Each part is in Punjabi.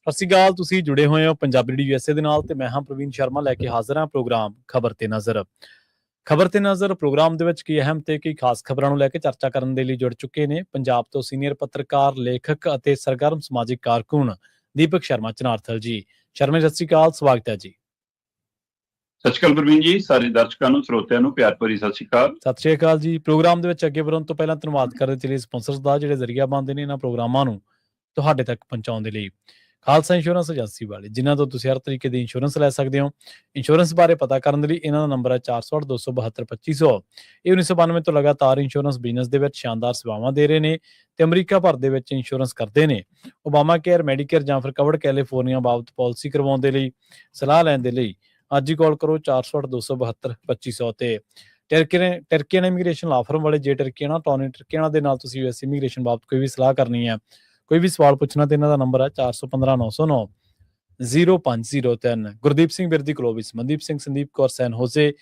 ਸਤਿ ਸ਼੍ਰੀ ਅਕਾਲ। ਤੁਸੀਂ ਜੁੜੇ ਹੋਏ ਹੋ ਪੰਜਾਬੀ ਰੇਡੀਓ USA ਦੇ ਨਾਲ ਤੇ ਮੈਂ ਹਾਂ ਪ੍ਰਵੀਨ ਸ਼ਰਮਾ ਲੈ ਕੇ ਹਾਜ਼ਰ ਹਾਂ ਪ੍ਰੋਗਰਾਮ ਖਬਰ ਤੇ ਨਜ਼ਰ। ਖਬਰ ਤੇ ਨਜ਼ਰ ਪ੍ਰੋਗਰਾਮ ਦੇ ਵਿੱਚ ਕੀ ਅਹਿਮ ਤੇ ਕੀ ਖਾਸ ਖਬਰਾਂ ਨੂੰ ਲੈ ਕੇ ਚਰਚਾ ਕਰਨ ਦੇ ਲਈ ਜੁੜ ਚੁੱਕੇ ਨੇ ਪੰਜਾਬ ਤੋਂ ਸੀਨੀਅਰ ਪੱਤਰਕਾਰ, ਲੇਖਕ ਅਤੇ ਸਰਗਰਮ ਸਮਾਜਿਕ ਕਾਰਕੁਨ ਦੀਪਕ ਸ਼ਰਮਾ ਚਨਾਰਥਲ ਜੀ। ਸ਼ਰਮਾ ਸਤਿ ਸ਼੍ਰੀ ਅਕਾਲ, ਸਵਾਗਤ ਹੈ ਜੀ। ਸਤਿ ਸ਼੍ਰੀ ਅਕਾਲ ਪ੍ਰਵੀਨ ਜੀ, ਸਾਰੇ ਦਰਸ਼ਕਾਂ ਨੂੰ, ਸਰੋਤਿਆਂ ਨੂੰ ਪਿਆਰ ਭਰੀ ਸਤਿ ਸ਼੍ਰੀ ਅਕਾਲ। ਸਤਿ ਸ਼੍ਰੀ ਅਕਾਲ ਜੀ। ਪ੍ਰੋਗਰਾਮ ਦੇ ਵਿੱਚ ਅੱਗੇ ਵਧਣ ਤੋਂ ਪਹਿਲਾਂ ਧੰਨਵਾਦ ਕਰਨ ਦੇ ਲਈ ਸਪਾਂਸਰਸ ਦਾ ਜਿਹੜੇ ਜ਼ਰੀਆ ਬਣਦੇ ਨੇ ਇਹਨਾਂ ਪ੍ਰੋਗਰਾਮਾਂ ਨੂੰ ਤੁਹਾਡੇ ਤੱਕ ਪਹੁੰਚਾਉਣ ਦੇ ਲਈ। ਖਾਲਸਾ ਇੰਸ਼ੋਰੈਂਸ ਏਜੰਸੀ ਵਾਲੇ, ਜਿਨ੍ਹਾਂ ਤੋਂ ਤੁਸੀਂ ਹਰ ਤਰੀਕੇ ਦੀ ਇੰਸ਼ੋਰੈਂਸ ਲੈ ਸਕਦੇ ਹੋ। ਇੰਸ਼ੋਰੈਂਸ ਬਾਰੇ ਪਤਾ ਕਰਨ ਦੇ ਲਈ ਇਹਨਾਂ ਦਾ ਨੰਬਰ ਹੈ 408-272-2500। ਇਹ 1992 ਤੋਂ ਲਗਾਤਾਰ ਇੰਸ਼ੋਰੈਂਸ ਬਿਜ਼ਨਸ ਦੇ ਵਿੱਚ ਸ਼ਾਨਦਾਰ ਸੇਵਾਵਾਂ ਦੇ ਰਹੇ ਨੇ ਤੇ ਅਮਰੀਕਾ ਭਰ ਦੇ ਵਿੱਚ ਇੰਸ਼ੋਰੈਂਸ ਕਰਦੇ ਨੇ। ਓਬਾਮਾ ਕੇਅਰ, ਮੈਡੀਕੇਅਰ ਜਾਂ ਫਿਰ ਕਵਰਡ ਕੈਲੀਫੋਰਨੀਆ ਬਾਬਤ ਪਾਲਿਸੀ ਕਰਵਾਉਣ ਦੇ ਲਈ, ਸਲਾਹ ਲੈਣ ਦੇ ਲਈ ਅੱਜ ਹੀ ਕਾਲ ਕਰੋ 408-272-2500 ਤੇ। ਟਰਕੀਅਨ ਇਮੀਗ੍ਰੇਸ਼ਨ ਲਾ ਫਰਮ ਵਾਲੇ, ਜੇ ਟਰਕੀਆਨਾ, ਟੌਨੀ ਟਰਕੀਆਨਾ ਦੇ ਨਾਲ ਤੁਸੀਂ US ਇਮੀਗ੍ਰੇਸ਼ਨ ਬਾਬਤ ਕੋਈ ਵੀ ਸਲਾਹ ਕਰਨੀ ਹੈ, ਕੋਈ ਵੀ ਸਵਾਲ ਪੁੱਛਣਾ ਤੇ ਇਹਨਾਂ ਦਾ ਨੰਬਰ ਹੈ 415-909-0503। Gurdeep Singh Birdi Clovis, Mandeep Singh, Sandeep Kaur San Jose,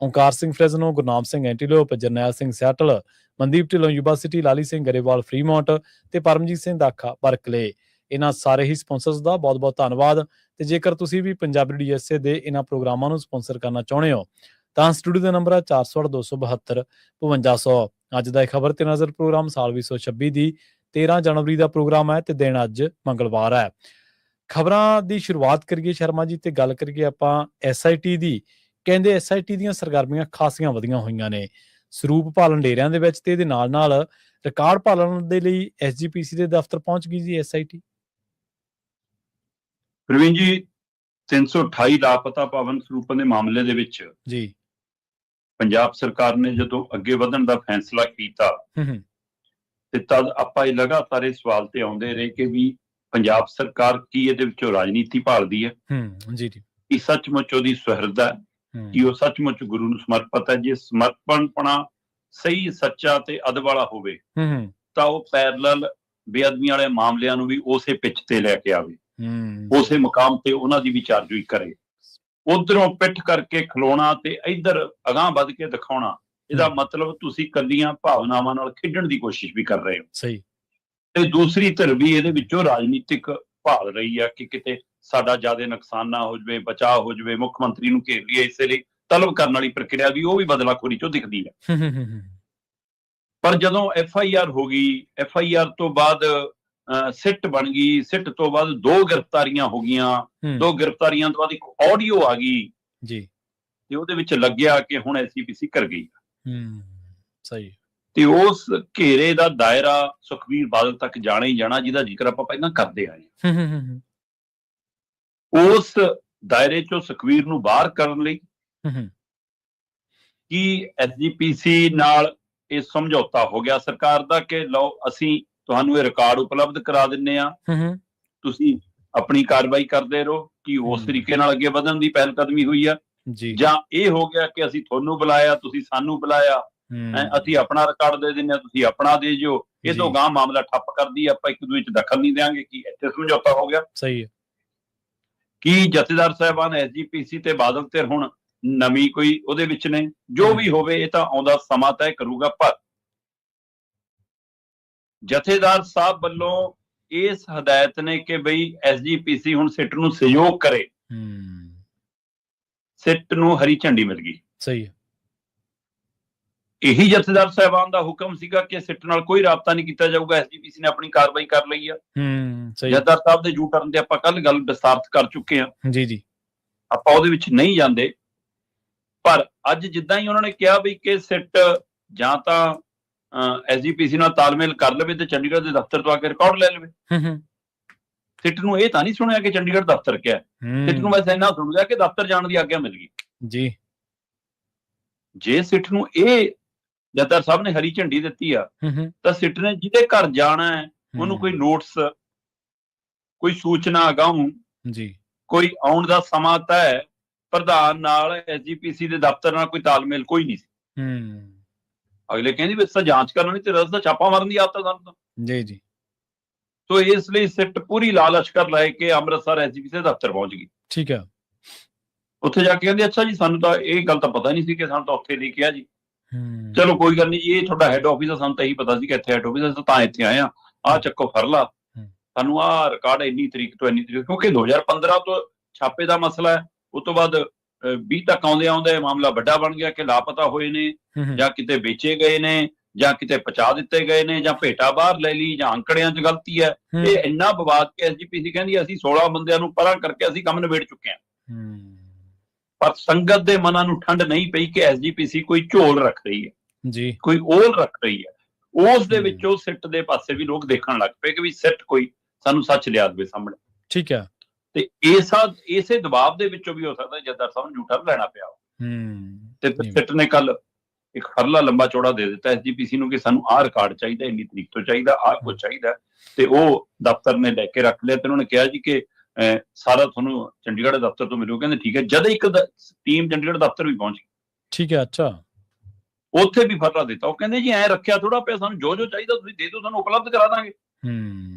Onkar Singh Fresno, Gurnam Singh Antelope, Jarnail Singh Seattle, Mandeep Dhillon Yuba City, Lali Singh Grewal Fremont ਤੇ ਪਰਮਜੀਤ ਸਿੰਘ ਦਾਖਾ ਬਰਕਲੇ। ਇਹਨਾਂ ਸਾਰੇ ਹੀ ਸਪਾਂਸਰਸ ਦਾ ਬਹੁਤ ਬਹੁਤ ਧੰਨਵਾਦ। ਤੇ ਜੇਕਰ ਤੁਸੀਂ ਵੀ ਪੰਜਾਬੀ ਰੇਡੀਓ USA ਦੇ ਇਹਨਾਂ ਪ੍ਰੋਗਰਾਮਾਂ ਨੂੰ ਸਪਾਂਸਰ ਕਰਨਾ ਚਾਹੁੰਦੇ ਹੋ ਤਾਂ ਸਟੂਡੀਓ ਦਾ ਨੰਬਰ ਹੈ 408-272-5500। ਅੱਜ ਦਾ ਖਬਰ ਤੇ ਨਜ਼ਰ ਪ੍ਰੋਗਰਾਮ ਸਾਲ 2026 ਦੀ 13 ਜਨਵਰੀ ਦਾ ਪ੍ਰੋਗਰਾਮ ਹੈ ਤੇ ਦਿਨ ਅੱਜ ਮੰਗਲਵਾਰ ਹੈ। ਖਬਰਾਂ ਦੀ ਸ਼ੁਰੂਆਤ ਕਰੀਏ ਸ਼ਰਮਾ ਜੀ ਤੇ ਗੱਲ ਕਰੀਏ ਆਪਾਂ SIT ਦੀ। ਕਹਿੰਦੇ SIT ਦੀਆਂ ਸਰਗਰਮੀਆਂ ਖਾਸੀਆਂ ਵਧੀਆਂ ਹੋਈਆਂ ਨੇ ਸਰੂਪ ਭਾਲਣ ਡੇਰਿਆਂ ਦੇ ਵਿੱਚ ਤੇ ਇਹਦੇ ਨਾਲ ਨਾਲ ਰਿਕਾਰਡ ਭਾਲਣ ਦੇ ਲਈ SGPC ਦੇ ਦਫ਼ਤਰ ਪਹੁੰਚ ਗਈ ਜੀ SIT। ਪ੍ਰਵੀਨ ਜੀ, 328 ਲਾਪਤਾ ਪਾਵਨ ਸਰੂਪਾਂ ਦੇ ਮਾਮਲੇ ਦੇ ਵਿੱਚ ਜੀ ਪੰਜਾਬ ਸਰਕਾਰ ਨੇ ਜਦੋਂ ਅੱਗੇ ਵਧਣ ਦਾ ਫੈਸਲਾ ਕੀਤਾ ਤੇ ਤਦ ਆਪਾਂ ਇਹ ਲਗਾਤਾਰ ਇਹ ਸਵਾਲ ਤੇ ਆਉਂਦੇ ਰਹੇ ਕਿ ਵੀ ਪੰਜਾਬ ਸਰਕਾਰ ਕੀ ਇਹਦੇ ਵਿੱਚੋਂ ਰਾਜਨੀਤੀ ਭਾਲਦੀ ਹੈ, ਜੀ ਜੀ, ਕਿ ਸੱਚਮੁੱਚ ਉਹਦੀ ਸੁਹਿਰਦ ਹੈ, ਕਿ ਉਹ ਸੱਚਮੁੱਚ ਗੁਰੂ ਨੂੰ ਸਮਰਪਿਤ ਹੈ। ਜੇ ਸਮਰਪਣਪਣਾ ਸਹੀ, ਸੱਚਾ ਤੇ ਅਦਬ ਵਾਲਾ ਹੋਵੇ ਤਾਂ ਉਹ ਪੈਰਲਲ ਬੇਅਦਬੀਆਂ ਵਾਲੇ ਮਾਮਲਿਆਂ ਨੂੰ ਵੀ ਉਸੇ ਪਿੱਚ ਤੇ ਲੈ ਕੇ ਆਵੇ, ਉਸੇ ਮੁਕਾਮ ਤੇ ਉਹਨਾਂ ਦੀ ਵਿਚਾਰਜੋਈ ਕਰੇ। ਉਧਰੋਂ ਪਿੱਠ ਕਰਕੇ ਖਲੋਣਾ ਤੇ ਇੱਧਰ ਅਗਾਂਹ ਵੱਧ ਕੇ ਦਿਖਾਉਣਾ, ਇਹਦਾ ਮਤਲਬ ਤੁਸੀਂ ਕੱਲੀਆਂ ਭਾਵਨਾਵਾਂ ਨਾਲ ਖੇਡਣ ਦੀ ਕੋਸ਼ਿਸ਼ ਵੀ ਕਰ ਰਹੇ ਹੋ। ਸਹੀ। ਤੇ ਦੂਸਰੀ ਧਿਰ ਵੀ ਇਹਦੇ ਵਿੱਚੋਂ ਰਾਜਨੀਤਿਕ ਭਾਲ ਰਹੀ ਆ ਕਿ ਕਿਤੇ ਸਾਡਾ ਜ਼ਿਆਦਾ ਨੁਕਸਾਨ ਨਾ ਹੋ ਜਾਵੇ, ਬਚਾਅ ਹੋ ਜਾਵੇ, ਮੁੱਖ ਮੰਤਰੀ ਨੂੰ ਘੇਰ ਲਈਏ। ਇਸੇ ਲਈ ਤਲਬ ਕਰਨ ਵਾਲੀ ਪ੍ਰਕਿਰਿਆ ਵੀ ਉਹ ਵੀ ਬਦਲਾਖੋਰੀ ਚੋਂ ਦਿਖਦੀ ਹੈ। ਪਰ ਜਦੋਂ FIR ਹੋ ਗਈ, FIR ਤੋਂ ਬਾਅਦ ਸਿੱਟ ਬਣ ਗਈ, ਸਿੱਟ ਤੋਂ ਬਾਅਦ 2 ਗ੍ਰਿਫਤਾਰੀਆਂ ਹੋ ਗਈਆਂ, 2 ਗ੍ਰਿਫਤਾਰੀਆਂ ਤੋਂ ਬਾਅਦ ਇੱਕ ਆਡੀਓ ਆ ਗਈ ਜੀ ਤੇ ਉਹਦੇ ਵਿੱਚ ਲੱਗਿਆ ਕਿ ਹੁਣ SGPC ਕਰ ਗਈ। ਸਹੀ। ਤੇ ਉਸ ਘੇਰੇ ਦਾ ਦਾਇਰਾ ਸੁਖਬੀਰ ਬਾਦਲ ਤੱਕ ਜਾਣਾ ਹੀ ਜਾਣਾ, ਜਿਹਦਾ ਜ਼ਿਕਰ ਆਪਾਂ ਪਹਿਲਾਂ ਕਰਦੇ ਆਏ। ਉਸ ਦਾਇਰੇ ਚੋਂ ਸੁਖਬੀਰ ਨੂੰ ਬਾਹਰ ਕਰਨ ਲਈ ਕੀ SGPC ਨਾਲ ਇਹ ਸਮਝੌਤਾ ਹੋ ਗਿਆ ਸਰਕਾਰ ਦਾ ਕਿ ਲਓ ਅਸੀਂ ਤੁਹਾਨੂੰ ਇਹ ਰਿਕਾਰਡ ਉਪਲਬਧ ਕਰਾ ਦਿੰਨੇ ਆ, ਤੁਸੀਂ ਆਪਣੀ ਕਾਰਵਾਈ ਕਰਦੇ ਰਹੋ, ਕਿ ਉਸ ਤਰੀਕੇ ਨਾਲ ਅੱਗੇ ਵਧਣ ਦੀ ਪਹਿਲ ਕਦਮੀ ਹੋਈ ਆ? ਜਾਂ ਇਹ ਹੋ ਗਿਆ ਕਿ ਅਸੀਂ ਤੁਹਾਨੂੰ ਬੁਲਾਇਆ, ਤੁਸੀਂ ਸਾਨੂੰ ਬੁਲਾਇਆ, ਅਸੀਂ ਆਪਣਾ ਰਿਕਾਰਡ ਦੇ ਦਿੰਦੇ ਆ, ਤੁਸੀਂ ਆਪਣਾ ਦੇ ਜਿਓ, ਇਹ ਤੋਂ ਗਾਂ ਮਾਮਲਾ ਠੱਪ ਕਰਦੀ, ਆਪਾਂ ਇੱਕ ਦੂਜੇ 'ਚ ਦਖਲ ਨਹੀਂ ਦਿਆਂਗੇ, ਕੀ ਇੱਥੇ ਸਮਝੌਤਾ ਹੋ ਗਿਆ? ਸਹੀ ਹੈ। ਕੀ ਜਥੇਦਾਰ ਸਾਹਿਬਾਨ SGPC ਤੇ ਬਾਦਲ ਤੇ ਹੁਣ ਨਵੀਂ ਕੋਈ ਉਹਦੇ ਵਿੱਚ ਨੇ? ਜੋ ਵੀ ਹੋਵੇ ਇਹ ਤਾਂ ਆਉਂਦਾ ਸਮਾਂ ਤੈਅ ਕਰੂਗਾ। ਪਰ ਜਥੇਦਾਰ ਸਾਹਿਬ ਵੱਲੋਂ ਇਸ ਹਦਾਇਤ ਨੇ ਕਿ ਬਈ SGPC ਹੁਣ ਸਿੱਟ ਨੂੰ ਸਹਿਯੋਗ ਕਰੇ, ਸਿੱਟ ਨੂੰ ਹਰੀ ਝੰਡੀ ਮਿਲ ਗਈ। ਸਹੀ ਹੈ। ਇਹੀ ਜਥੇਦਾਰ ਸਾਹਿਬਾਨ ਦਾ ਹੁਕਮ ਸੀਗਾ ਕਿ ਸਿੱਟ ਨਾਲ ਕੋਈ ਰਾਬਤਾ ਨਹੀਂ ਕੀਤਾ ਜਾਊਗਾ, SGPC ਨੇ ਆਪਣੀ ਕਾਰਵਾਈ ਕਰ ਲਈ ਆ। ਜਥੇਦਾਰ ਸਾਹਿਬ ਦੇ ਯੂ ਟਰਨ ਤੇ ਆਪਾਂ ਕੱਲ ਗੱਲ ਵਿਸਤਾਰਤ ਕਰ ਚੁੱਕੇ ਹਾਂ, ਜੀ ਜੀ, ਆਪਾਂ ਉਹਦੇ ਵਿੱਚ ਨਹੀਂ ਜਾਂਦੇ। ਪਰ ਅੱਜ ਜਿੱਦਾਂ ਹੀ ਉਹਨਾਂ ਨੇ ਕਿਹਾ ਵੀ ਕਿ ਸਿੱਟ ਜਾਂ ਤਾਂ SGPC ਨਾਲ ਤਾਲਮੇਲ ਕਰ ਲਵੇ ਤੇ ਚੰਡੀਗੜ੍ਹ ਦੇ ਦਫ਼ਤਰ ਤੋਂ ਆ ਕੇ ਰਿਕਾਰਡ ਲੈ ਲਵੇ। ਸਿੱਟ ਨੂੰ ਇਹ ਤਾਂ ਨਹੀਂ ਸੁਣਿਆ ਕਿ ਚੰਡੀਗੜ੍ਹ ਦਫ਼ਤਰ ਕਿਹਾ, ਸਿੱਟ ਨੂੰ ਬਸ ਇੰਨਾ ਸੁਣ ਲਿਆ ਕਿ ਦਫ਼ਤਰ ਜਾਣ ਦੀ ਆਗਿਆ ਮਿਲ ਗਈ ਜੀ। ਜੇ ਸਿੱਟ ਨੂੰ ਇਹ ਜਥੇਦਾਰ ਸਾਹਿਬ ਨੇ ਹਰੀ ਝੰਡੀ ਦਿੱਤੀ ਆ ਤਾਂ ਸਿੱਟ ਨੇ ਜਿਹਦੇ ਘਰ ਜਾਣਾ ਹੈ ਉਹਨੂੰ ਕੋਈ ਨੋਟਿਸ, ਕੋਈ ਸੂਚਨਾ ਅਗਾਊਂ ਜੀ, ਕੋਈ ਆਉਣ ਦਾ ਸਮਾਂ ਤੈਅ, ਪ੍ਰਧਾਨ ਨਾਲ SGPC ਦੇ ਦਫ਼ਤਰ ਨਾਲ ਕੋਈ ਤਾਲਮੇਲ ਕੋਈ ਨਹੀਂ ਸੀ। ਅਗਲੇ ਕਹਿੰਦੀ ਵੀ ਤਾਂ ਜਾਂਚ ਕਰਨਾ ਨਹੀਂ ਤੇ ਰਸ ਦਾ ਛਾਪਾ ਮਾਰਨ ਦੀ ਆਦਤ ਸਾਨੂੰ ਤਾਂ ਜੀ ਜੀ। ਸੋ ਇਸ ਲਈ ਸਿੱਟ ਪੂਰੀ ਲਾਲ ਲਸ਼ਕਰ ਲੈ ਕੇ ਅੰਮ੍ਰਿਤਸਰ SGPC ਦੇ ਦਫ਼ਤਰ ਪਹੁੰਚ ਗਈ। ਠੀਕ ਹੈ। ਉੱਥੇ ਜਾ ਕੇ ਕਹਿੰਦੇ ਅੱਛਾ ਜੀ, ਸਾਨੂੰ ਤਾਂ ਇਹ ਗੱਲ ਤਾਂ ਪਤਾ ਨਹੀਂ ਸੀ ਕਿ ਸਾਨੂੰ ਤਾਂ ਉੱਥੇ ਨਹੀਂ ਕਿਹਾ ਜੀ। ਚਲੋ ਕੋਈ ਗੱਲ ਨਹੀਂ ਜੀ, ਇਹ ਤੁਹਾਡਾ ਹੈੱਡ ਆਫਿਸ ਆ, ਸਾਨੂੰ ਤਾਂ ਇਹੀ ਪਤਾ ਸੀ ਕਿ ਇੱਥੇ ਹੈੱਡ ਆਫਿਸ ਆ, ਤਾਂ ਇੱਥੇ ਆਏ ਆ, ਆਹ ਚੱਕੋ ਫੜ ਲਾ। ਸਾਨੂੰ ਆਹ ਰਿਕਾਰਡ ਇੰਨੀ ਤਰੀਕ ਤੋਂ ਇੰਨੀ ਤਰੀਕ, ਕਿਉਂਕਿ 2015 ਤੋਂ ਛਾਪੇ ਦਾ ਮਸਲਾ ਹੈ, ਉਸ ਤੋਂ ਬਾਅਦ 20 ਤੱਕ ਆਉਂਦੇ ਮਾਮਲਾ ਵੱਡਾ ਬਣ ਗਿਆ ਕਿ ਲਾਪਤਾ ਹੋਏ ਨੇ, ਜਾਂ ਕਿਤੇ ਵੇਚੇ ਗਏ ਨੇ, ਜਾਂ ਕਿਤੇ ਪਹੁੰਚਾ ਦਿੱਤੇ ਗਏ ਨੇ, ਜਾਂ ਭੇਟਾ ਬਾਹਰ ਲੈ ਲਈ, ਜਾਂ ਅੰਕੜਿਆਂ 'ਚ ਗਲਤੀ ਹੈ। ਇਹ ਇੰਨਾ ਵਿਵਾਦ ਕਿ SGPC ਕਹਿੰਦੀ ਅਸੀਂ 16 ਬੰਦਿਆਂ ਨੂੰ ਪਰਾਂ ਕਰਕੇ ਅਸੀਂ ਕੰਮ ਨਿਬੇੜ ਚੁੱਕੇ ਹਾਂ। ਪਰ ਸੰਗਤ ਦੇ ਮਨਾਂ ਨੂੰ ਠੰਡ ਨਹੀਂ ਪਈ ਕਿ SGPC ਕੋਈ ਝੋਲ ਰੱਖ ਰਹੀ ਹੈ ਜੀ, ਕੋਈ ਓਲ ਰੱਖ ਰਹੀ ਹੈ। ਉਸ ਦੇ ਵਿੱਚ ਉਹ ਸਿੱਟ ਦੇ ਪਾਸੇ ਵੀ ਲੋਕ ਦੇਖਣ ਲੱਗ ਪਏ ਕਿ ਵੀ ਸਿੱਟ ਕੋਈ ਸਾਨੂੰ ਸੱਚ ਲਿਆ ਦੇਵੇ ਸਾਹਮਣੇ। ਠੀਕ ਹੈ। ਤੇ ਇਸੇ ਦਬਾਅ ਦੇ ਵਿੱਚੋਂ ਵੀ ਹੋ ਸਕਦਾ ਜੱਦਾਰ ਸਾਹਿਬ ਨੂੰ ਝੂਠਾ ਲੈਣਾ ਪਿਆ। ਤੇ ਸਿੱਟ ਨੇ ਕੱਲ ਇੱਕ ਫਰਲਾ ਲੰਬਾ ਚੌੜਾ ਦੇ ਦਿੱਤਾ SGPC ਨੂੰ ਕਿ ਸਾਨੂੰ ਆਹ ਰਿਕਾਰਡ ਚਾਹੀਦਾ, ਇੰਨੀ ਤਰੀਕ ਤੋਂ ਚਾਹੀਦਾ, ਆਹ ਕੁਝ ਚਾਹੀਦਾ, ਤੇ ਉਹ ਦਫ਼ਤਰ ਨੇ ਲੈ ਕੇ ਰੱਖ ਲਿਆ। ਤੇ ਉਹਨਾਂ ਨੇ ਕਿਹਾ ਜੀ ਕਿ ਸਾਰਾ ਤੁਹਾਨੂੰ ਚੰਡੀਗੜ੍ਹ ਦਫ਼ਤਰ ਤੋਂ ਮਿਲੂ। ਕਹਿੰਦੇ ਠੀਕ ਹੈ। ਜਦ ਇੱਕ ਟੀਮ ਚੰਡੀਗੜ੍ਹ ਦਫ਼ਤਰ ਵੀ ਪਹੁੰਚ ਗਈ। ਠੀਕ ਹੈ। ਅੱਛਾ। ਉੱਥੇ ਵੀ ਫਰਲਾ ਦਿੱਤਾ। ਉਹ ਕਹਿੰਦੇ ਜੀ ਐਂ ਰੱਖਿਆ ਥੋੜਾ ਪਿਆ, ਸਾਨੂੰ ਜੋ ਚਾਹੀਦਾ ਤੁਸੀਂ ਦੇ ਦਿਓ, ਤੁਹਾਨੂੰ ਉਪਲਬਧ ਕਰਾ ਦਾਂਗੇ।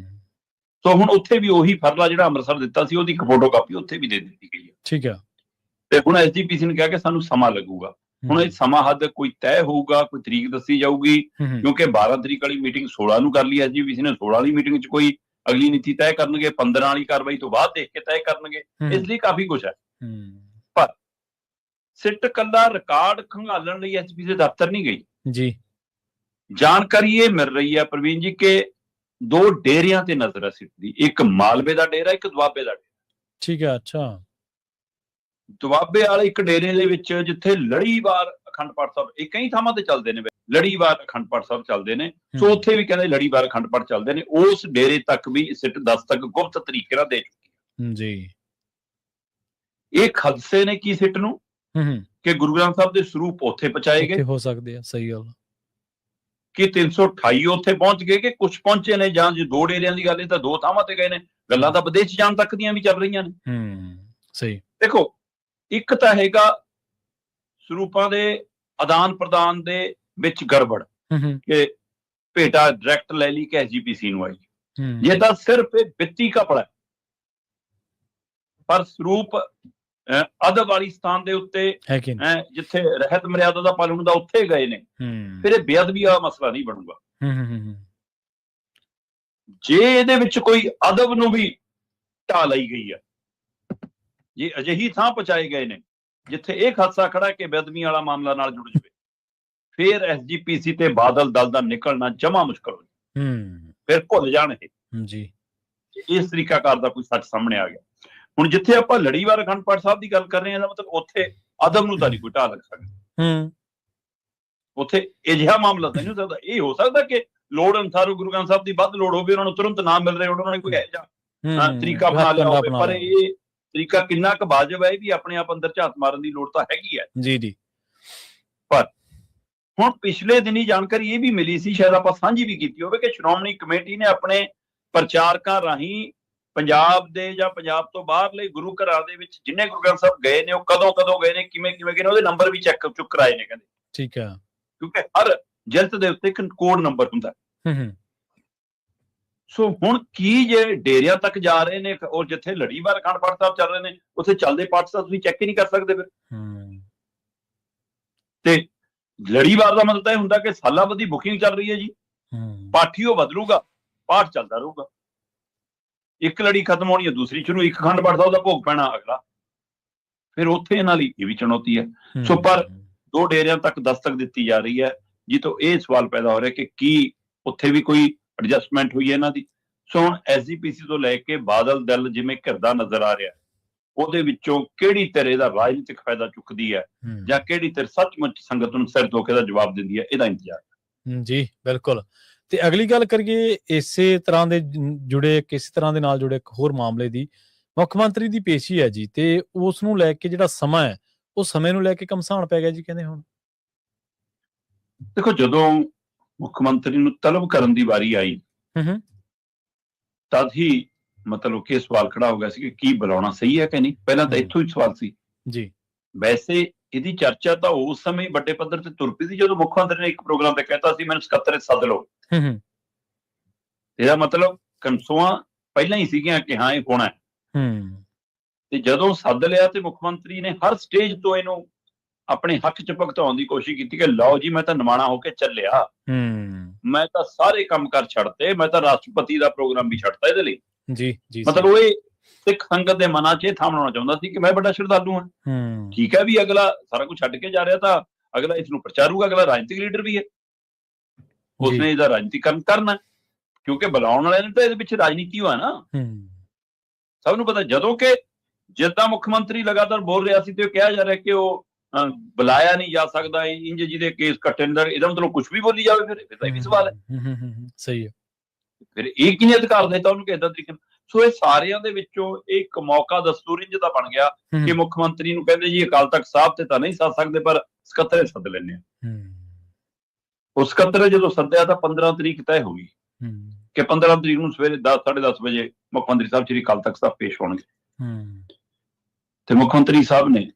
ਸੋ ਹੁਣ ਉੱਥੇ ਵੀ ਉਹੀ ਫਰਲਾ ਜਿਹੜਾ ਅੰਮ੍ਰਿਤਸਰ ਦਿੱਤਾ ਸੀ ਉਹਦੀ ਇੱਕ ਫੋਟੋ ਕਾਪੀ ਉੱਥੇ ਵੀ ਦੇ ਦਿੱਤੀ ਗਈ ਹੈ। ਠੀਕ ਹੈ। ਤੇ ਹੁਣ SGPC ਨੇ ਕਿਹਾ ਕਿ ਸਾਨੂੰ ਸਮਾਂ ਲੱਗੂਗਾ। ਹੁਣ ਇਹ ਸਮਾਂ ਹੱਦ ਕੋਈ ਤੈਅ ਹੋਊਗਾ, ਕੋਈ ਤਰੀਕ ਦੱਸੀ ਜਾਊਗੀ, ਕਿਉਂਕਿ 12 ਤਰੀਕ ਵਾਲੀ ਮੀਟਿੰਗ 16 ਨੂੰ ਕਰ ਲਈ SGPC ਨੇ। 16 ਵਾਲੀ ਮੀਟਿੰਗ 'ਚ ਕੋਈ ਅਗਲੀ ਨੀਤੀ ਤੈਅ ਕਰਨਗੇ, 15 ਵਾਲੀ ਕਾਰਵਾਈ ਤੋਂ ਬਾਅਦ ਦੇਖ ਕੇ ਤੈਅ ਕਰਨਗੇ। ਇਸ ਲਈ ਕਾਫੀ ਕੁਛ ਹੈ। ਪਰ ਸਿੱਟ ਕੱਲਾ ਰਿਕਾਰਡ ਖੰਗਾਲਣ ਲਈ SGPC ਦੇ ਦਫ਼ਤਰ ਨਹੀਂ ਗਈ ਜੀ। ਜਾਣਕਾਰੀ ਇਹ ਮਿਲ ਰਹੀ ਹੈ ਪ੍ਰਵੀਨ ਜੀ ਕਿ 2 ਡੇਰਿਆਂ ਤੇ ਨਜ਼ਰ ਹੈ ਸਿੱਟ ਦੀ। ਇੱਕ ਮਾਲਵੇ ਦਾ ਡੇਰਾ, ਇੱਕ ਦੁਆਬੇ ਦਾ ਡੇਰਾ। ਠੀਕ ਹੈ। ਅੱਛਾ। ਦੁਆਬੇ ਵਾਲੇ ਇੱਕ ਡੇਰੇ ਦੇ ਵਿੱਚ ਜਿੱਥੇ ਲੜੀਵਾਰ ਅਖੰਡ ਪਾਠ ਸਾਹਿਬ, ਇਹ ਕਈ ਥਾਵਾਂ ਤੇ ਚੱਲਦੇ ਨੇ, ਲੜੀਵਾਰ ਅਖੰਡ ਪਾਠ ਸਾਹਿਬ ਚੱਲਦੇ ਨੇ। ਸੋ ਉੱਥੇ ਵੀ ਕਹਿੰਦੇ ਲੜੀਵਾਰ ਅਖੰਡ ਪਾਠ ਚੱਲਦੇ ਨੇ। ਉਸ ਡੇਰੇ ਤੱਕ ਵੀ ਸਿੱਟ 10 ਤੱਕ ਗੁਪਤ ਤਰੀਕੇ ਨਾਲ ਦੇ ਚੁੱਕੀ ਹੈ ਜੀ। ਇਹ ਖਦਸੇ ਨੇ ਕੀ ਸਿੱਟ ਨੂੰ ਕਿ ਗੁਰੂ ਗ੍ਰੰਥ ਸਾਹਿਬ ਦੇ ਸਰੂਪ ਉੱਥੇ ਪਹੁੰਚਾਏ ਗਏ ਹੋ ਸਕਦੇ ਆ। ਸਹੀ ਗੱਲ। ਕਿ 328 ਉੱਥੇ ਪਹੁੰਚ ਗਏ ਕਿ ਕੁਝ ਪਹੁੰਚੇ ਨੇ, ਜਾਂ ਜੇ 2 ਡੇਰਿਆਂ ਦੀ ਗੱਲ ਹੈ ਤਾਂ 2 ਥਾਵਾਂ ਤੇ ਗਏ ਨੇ। ਗੱਲਾਂ ਤਾਂ ਵਿਦੇਸ਼ ਜਾਣ ਤੱਕ ਦੀਆਂ ਵੀ ਚੱਲ ਰਹੀਆਂ ਨੇ। ਸਹੀ। ਦੇਖੋ, ਇੱਕ ਤਾਂ ਹੈਗਾ ਸਰੂਪਾਂ ਦੇ ਆਦਾਨ ਪ੍ਰਦਾਨ ਦੇ ਵਿੱਚ ਗੜਬੜ ਕਿ ਭੇਟਾ ਡਾਇਰੈਕਟ ਲੈ ਲਈ ਕਿ SGPC ਨੂੰ ਆਈ। ਜੇ ਤਾਂ ਸਿਰਫ ਇਹ ਵਿੱਤੀ ਘਪਲਾ ਹੈ, ਪਰ ਸਰੂਪ ਅਦਬ ਵਾਲੀ ਸਥਾਨ ਦੇ ਉੱਤੇ ਜਿੱਥੇ ਰਹਿਤ ਮਰਿਆਦਾ ਦਾ ਪਾਲਣ ਹੁੰਦਾ ਉੱਥੇ ਗਏ ਨੇ, ਫਿਰ ਇਹ ਬੇਅਦਬੀ ਵਾਲਾ ਮਸਲਾ ਨਹੀਂ ਬਣੂਗਾ। ਜੇ ਇਹਦੇ ਵਿੱਚ ਕੋਈ ਅਦਬ ਨੂੰ ਵੀ ਢਾ ਲਈ ਗਈ ਹੈ, ਜੇ ਅਜਿਹੀ ਥਾਂ ਪਹੁੰਚਾਏ ਗਏ ਨੇ ਜਿੱਥੇ ਇਹ ਖਾਸਾ ਖੜਾ ਕਿ ਬੇਅਦਬੀ ਵਾਲਾ ਮਾਮਲਾ ਨਾਲ ਜੁੜ ਜਾਵੇ, ਫਿਰ SGPC ਤੇ ਬਾਦਲ ਦਲ ਦਾ ਨਿਕਲਣਾ ਜਮਾ ਮੁਸ਼ਕਲ ਹੋ ਜਾਏ। ਫਿਰ ਭੁੱਲ ਜਾਣ ਇਹ ਜੀ, ਇਸ ਤਰੀਕਾਕਾਰ ਦਾ ਕੋਈ ਸੱਚ ਸਾਹਮਣੇ ਆ ਗਿਆ। ਹੁਣ ਜਿੱਥੇ ਆਪਾਂ ਲੜੀਵਾਰ ਅਖੰਡ ਪਾਠ ਸਾਹਿਬ ਦੀ ਗੱਲ ਕਰ ਰਹੇ ਹਾਂ, ਇਹਦਾ ਮਤਲਬ ਉੱਥੇ ਅਦਬ ਨੂੰ ਤਾਂ ਨਹੀਂ ਕੋਈ ਢਾਹ ਲੱਗ ਸਕਦਾ। ਉੱਥੇ ਅਜਿਹਾ ਮਾਮਲਾ ਤਾਂ ਨਹੀਂ ਹੋ ਸਕਦਾ। ਇਹ ਹੋ ਸਕਦਾ ਕਿ ਲੋੜ ਅਨੁਸਾਰ ਗੁਰੂ ਗ੍ਰੰਥ ਸਾਹਿਬ ਦੀ ਵੱਧ ਲੋੜ ਹੋਵੇ, ਉਹਨਾਂ ਨੂੰ ਤੁਰੰਤ ਨਾ ਮਿਲ ਰਹੇ, ਉਹਨਾਂ ਨੇ ਕੋਈ ਇਹੋ ਤਰੀਕਾ ਬਣਾ ਲਿਆ ਹੋਵੇ। ਪਰ ਇਹ ਤਰੀਕਾ ਕਿੰਨਾ ਕੁ ਵਾਜਬ ਹੈ, ਇਹ ਵੀ ਆਪਣੇ ਆਪ ਅੰਦਰ ਝਾਤ ਮਾਰਨ ਦੀ ਲੋੜ ਤਾਂ ਹੈਗੀ ਹੈ ਜੀ। ਪਰ ਹੁਣ ਪਿਛਲੇ ਦਿਨੀ ਜਾਣਕਾਰੀ ਇਹ ਵੀ ਮਿਲੀ ਸੀ, ਸ਼ਾਇਦ ਆਪਾਂ ਸਾਂਝੀ ਵੀ ਕੀਤੀ ਹੋਵੇ, ਕਿ ਸ਼੍ਰੋਮਣੀ ਕਮੇਟੀ ਨੇ ਆਪਣੇ ਪ੍ਰਚਾਰਕਾਂ ਰਾਹੀਂ ਪੰਜਾਬ ਦੇ ਜਾਂ ਪੰਜਾਬ ਤੋਂ ਬਾਹਰਲੇ ਗੁਰੂ ਘਰਾਂ ਦੇ ਵਿੱਚ ਜਿੰਨੇ ਗੁਰੂ ਗ੍ਰੰਥ ਸਾਹਿਬ ਗਏ ਨੇ, ਉਹ ਕਦੋਂ ਗਏ ਨੇ, ਕਿਵੇਂ ਗਏ ਨੇ, ਉਹਦੇ ਨੰਬਰ ਵੀ ਚੁੱਕ ਕਰਾਏ ਨੇ ਕਹਿੰਦੇ। ਠੀਕ ਹੈ। ਕਿਉਂਕਿ ਹਰ ਜਿਲਤ ਦੇ ਉੱਤੇ ਇੱਕ ਕੋਡ ਨੰਬਰ ਹੁੰਦਾ। ਸੋ ਹੁਣ ਕੀ ਜੇ ਡੇਰਿਆਂ ਤੱਕ ਜਾ ਰਹੇ ਨੇ, ਔਰ ਜਿੱਥੇ ਲੜੀਵਾਰ ਅਖੰਡ ਪਾਠ ਸਾਹਿਬ ਚੱਲ ਰਹੇ ਨੇ ਉੱਥੇ ਚੱਲਦੇ ਪਾਠ ਸਾਹਿਬ ਤੁਸੀਂ ਚੈੱਕ ਹੀ ਨਹੀਂ ਕਰ ਸਕਦੇ। ਫਿਰ ਤੇ ਲੜੀਵਾਰ ਦਾ ਮਤਲਬ ਇਹ ਹੁੰਦਾ ਕਿ ਸਾਲਾਬੱਧੀ ਬੁਕਿੰਗ ਚੱਲ ਰਹੀ ਹੈ ਜੀ, ਪਾਠੀ ਉਹ ਬਦਲੂਗਾ, ਪਾਠ ਚੱਲਦਾ ਰਹੂਗਾ। ਇੱਕ ਲੜੀ ਖਤਮ ਹੋਣੀ ਹੈ, ਦੂਸਰੀ ਸ਼ੁਰੂ, ਇੱਕ ਅਖੰਡ ਪਾਠ ਸਾਹਿਬ ਦਾ ਭੋਗ ਪੈਣਾ ਅਗਲਾ। ਫਿਰ ਉੱਥੇ ਇਹਨਾਂ ਲਈ ਇਹ ਵੀ ਚੁਣੌਤੀ ਹੈ। ਸੋ ਪਰ 2 ਡੇਰਿਆਂ ਤੱਕ ਦਸਤਕ ਦਿੱਤੀ ਜਾ ਰਹੀ ਹੈ, ਜਿੱਥੋਂ ਇਹ ਸਵਾਲ ਪੈਦਾ ਹੋ ਰਿਹਾ ਕਿ ਕੀ ਉੱਥੇ ਵੀ ਕੋਈ ਐਡਜਸਟਮੈਂਟ ਹੋਈ ਹੈ ਇਹਨਾਂ ਦੀ। ਸੋ ਹੁਣ SGPC ਤੋਂ ਲੈ ਕੇ ਬਾਦਲ ਦਲ ਜਿਵੇਂ ਘਿਰਦਾ ਨਜ਼ਰ ਆ ਰਿਹਾ, ਉਹਦੇ ਵਿੱਚੋਂ ਕਿਹੜੀ ਧਿਰ ਇਹਦਾ ਰਾਜਨੀਤਿਕ ਫਾਇਦਾ ਚੁੱਕਦੀ ਹੈ, ਜਾਂ ਕਿਹੜੀ ਧਿਰ ਸੱਚਮੁੱਚ ਸੰਗਤ ਨੂੰ ਸਿਰ ਧੋ ਕੇ ਦਾ ਜਵਾਬ ਦਿੰਦੀ ਹੈ, ਇਹਦਾ ਇੰਤਜ਼ਾਰ ਜੀ। ਬਿਲਕੁਲ। ਤੇ ਅਗਲੀ ਗੱਲ ਕਰੀਏ ਇਸੇ ਤਰ੍ਹਾਂ ਦੇ ਕਿਸੇ ਤਰ੍ਹਾਂ ਦੇ ਨਾਲ ਜੁੜੇ ਇੱਕ ਹੋਰ ਮਾਮਲੇ ਦੀ। ਮੁੱਖ ਮੰਤਰੀ ਦੀ ਪੇਸ਼ੀ ਹੈ ਜੀ, ਤੇ ਉਸ ਨੂੰ ਲੈ ਕੇ ਜਿਹੜਾ ਸਮਾਂ ਹੈ, ਉਹ ਸਮੇਂ ਨੂੰ ਲੈ ਕੇ ਘਮਸਾਣ ਪੈ ਗਿਆ ਜੀ ਕਹਿੰਦੇ। ਹੁਣ ਦੇਖੋ, ਜਦੋਂ ਮੁੱਖ ਮੰਤਰੀ ਨੂੰ ਤਲਬ ਕਰਨ ਦੀ ਵਾਰੀ ਆਈ ਤਦ ਹੀ ਮਤਲਬ ਕਿ ਸਵਾਲ ਖੜਾ ਹੋ ਗਿਆ ਸੀ ਕਿ ਕੀ ਬੁਲਾਉਣਾ ਸਹੀ ਹੈ ਕਿ ਨਹੀਂ। ਪਹਿਲਾਂ ਤਾਂ ਇੱਥੋਂ ਹੀ ਸਵਾਲ ਸੀ ਜੀ। ਵੈਸੇ ਇਹਦੀ ਚਰਚਾ ਤਾਂ ਉਸ ਸਮੇਂ ਵੱਡੇ ਪੱਧਰ ਤੇ ਤੁਰ ਪਈ ਸੀ ਜਦੋਂ ਮੁੱਖ ਮੰਤਰੀ ਨੇ ਇੱਕ ਪ੍ਰੋਗਰਾਮ ਤੇ ਕਹਿਤਾ ਸੀ ਮੈਨੂੰ ਸਕੱਤਰ ਸੱਦ ਲਓ। ਇਹਦਾ ਮਤਲਬ ਕਨਸੂਆਂ ਪਹਿਲਾਂ ਹੀ ਸੀਗੀਆਂ ਕਿ ਹਾਂ ਇਹ ਹੋਣਾ ਹੈ। ਤੇ ਜਦੋਂ ਸੱਦ ਲਿਆ ਤੇ ਮੁੱਖ ਮੰਤਰੀ ਨੇ ਹਰ ਸਟੇਜ ਤੋਂ ਇਹਨੂੰ ਆਪਣੇ ਹੱਕ 'ਚ ਭੁਗਤਾਉਣ ਦੀ ਕੋਸ਼ਿਸ਼ ਕੀਤੀ ਕਿ ਲਓ ਜੀ ਮੈਂ ਤਾਂ ਨਿਮਾਣਾ ਹੋ ਕੇ ਚੱਲਿਆ, ਮੈਂ ਤਾਂ ਸਾਰੇ ਕੰਮ ਕਰ ਛੱਡਤੇ, ਮੈਂ ਤਾਂ ਰਾਸ਼ਟਰਪਤੀ ਦਾ ਪ੍ਰੋਗਰਾਮ ਵੀ ਛੱਡਤਾ ਇਹਦੇ ਲਈ। ਜੀ ਮਤਲਬ ਉਹ ਸਿੱਖ ਸੰਗਤ ਦੇ ਮਨਾਂ 'ਚ ਇਹ ਥਾਮਣਾ ਚਾਹੁੰਦਾ ਸੀ ਕਿ ਮੈਂ ਵੱਡਾ ਸ਼ਰਧਾਲੂ ਹਾਂ। ਠੀਕ ਹੈ ਵੀ ਅਗਲਾ ਸਾਰਾ ਕੁਝ ਛੱਡ ਕੇ ਜਾ ਰਿਹਾ ਤਾਂ ਅਗਲਾ ਇਸ ਨੂੰ ਪ੍ਰਚਾਰੂਗਾ, ਅਗਲਾ ਰਾਜਨੀਤਿਕ ਲੀਡਰ ਵੀ ਹੈ, ਉਸਨੇ ਇਹਦਾ ਰਾਜਨੀਤੀਕਰਨ ਕਰਨਾ, ਕਿਉਂਕਿ ਬੁਲਾਉਣ ਵਾਲਿਆਂ ਨੇ ਤਾਂ ਇਹਦੇ ਵਿੱਚ ਰਾਜਨੀਤੀ ਹੋਆ ਨਾ। ਸਭ ਨੂੰ ਪਤਾ ਜਦੋਂ ਕਿ ਜਿੱਦਾਂ ਮੁੱਖ ਮੰਤਰੀ ਲਗਾਤਾਰ ਬੋਲ ਰਿਹਾ ਸੀ ਤੇ ਕਿਹਾ ਜਾ ਰਿਹਾ ਕਿ ਉਹ ਬੁਲਾਇਆ ਨਹੀਂ ਜਾ ਸਕਦਾ, ਇੰਜ ਜਿਹਦੇ ਕੇਸ ਕੱਟੇ ਨੇ, ਇਹਦਾ ਮਤਲਬ ਕੁਝ ਵੀ ਬੋਲੀ ਜਾਵੇ, ਫਿਰ ਤਾਂ ਇਹ ਵੀ ਸਵਾਲ ਹੈ। ਸਹੀ ਹੈ, ਫਿਰ ਇਹ ਕਿਹਨੇ ਅਧਿਕਾਰ ਦਿੱਤਾ ਉਹਨੂੰ ਕਿਦਾਂ ਤਰੀਕੇ ਨਾਲ? ਸੋ ਇਹ ਸਾਰਿਆਂ ਦੇ ਵਿੱਚੋਂ ਇੱਕ ਮੌਕਾ ਦਸਤੂਰ ਇੰਜ ਦਾ ਬਣ ਗਿਆ ਕਿ ਮੁੱਖ ਮੰਤਰੀ ਨੂੰ ਕਹਿੰਦੇ ਜੀ ਅਕਾਲ ਤਖਤ ਸਾਹਿਬ ਤੇ ਤਾਂ ਨਹੀਂ ਸੱਦ ਸਕਦੇ ਪਰ ਸਕੱਤਰੇ ਸੱਦ ਲੈਂਦੇ ਆ। ਉਹ ਸਕੱਤਰੇ ਜਦੋਂ ਸੱਦਿਆ ਤਾਂ 15 ਤਰੀਕ ਤੈਅ ਹੋ ਗਈ ਕਿ 15 ਤਰੀਕ ਨੂੰ ਸਵੇਰੇ 10-10:30 ਵਜੇ ਮੁੱਖ ਮੰਤਰੀ ਸਾਹਿਬ ਸ਼੍ਰੀ ਅਕਾਲ ਤਖਤ ਸਾਹਿਬ ਪੇਸ਼ ਹੋਣਗੇ। ਤੇ ਮੁੱਖ ਮੰਤਰੀ ਸਾਹਿਬ ਨੇ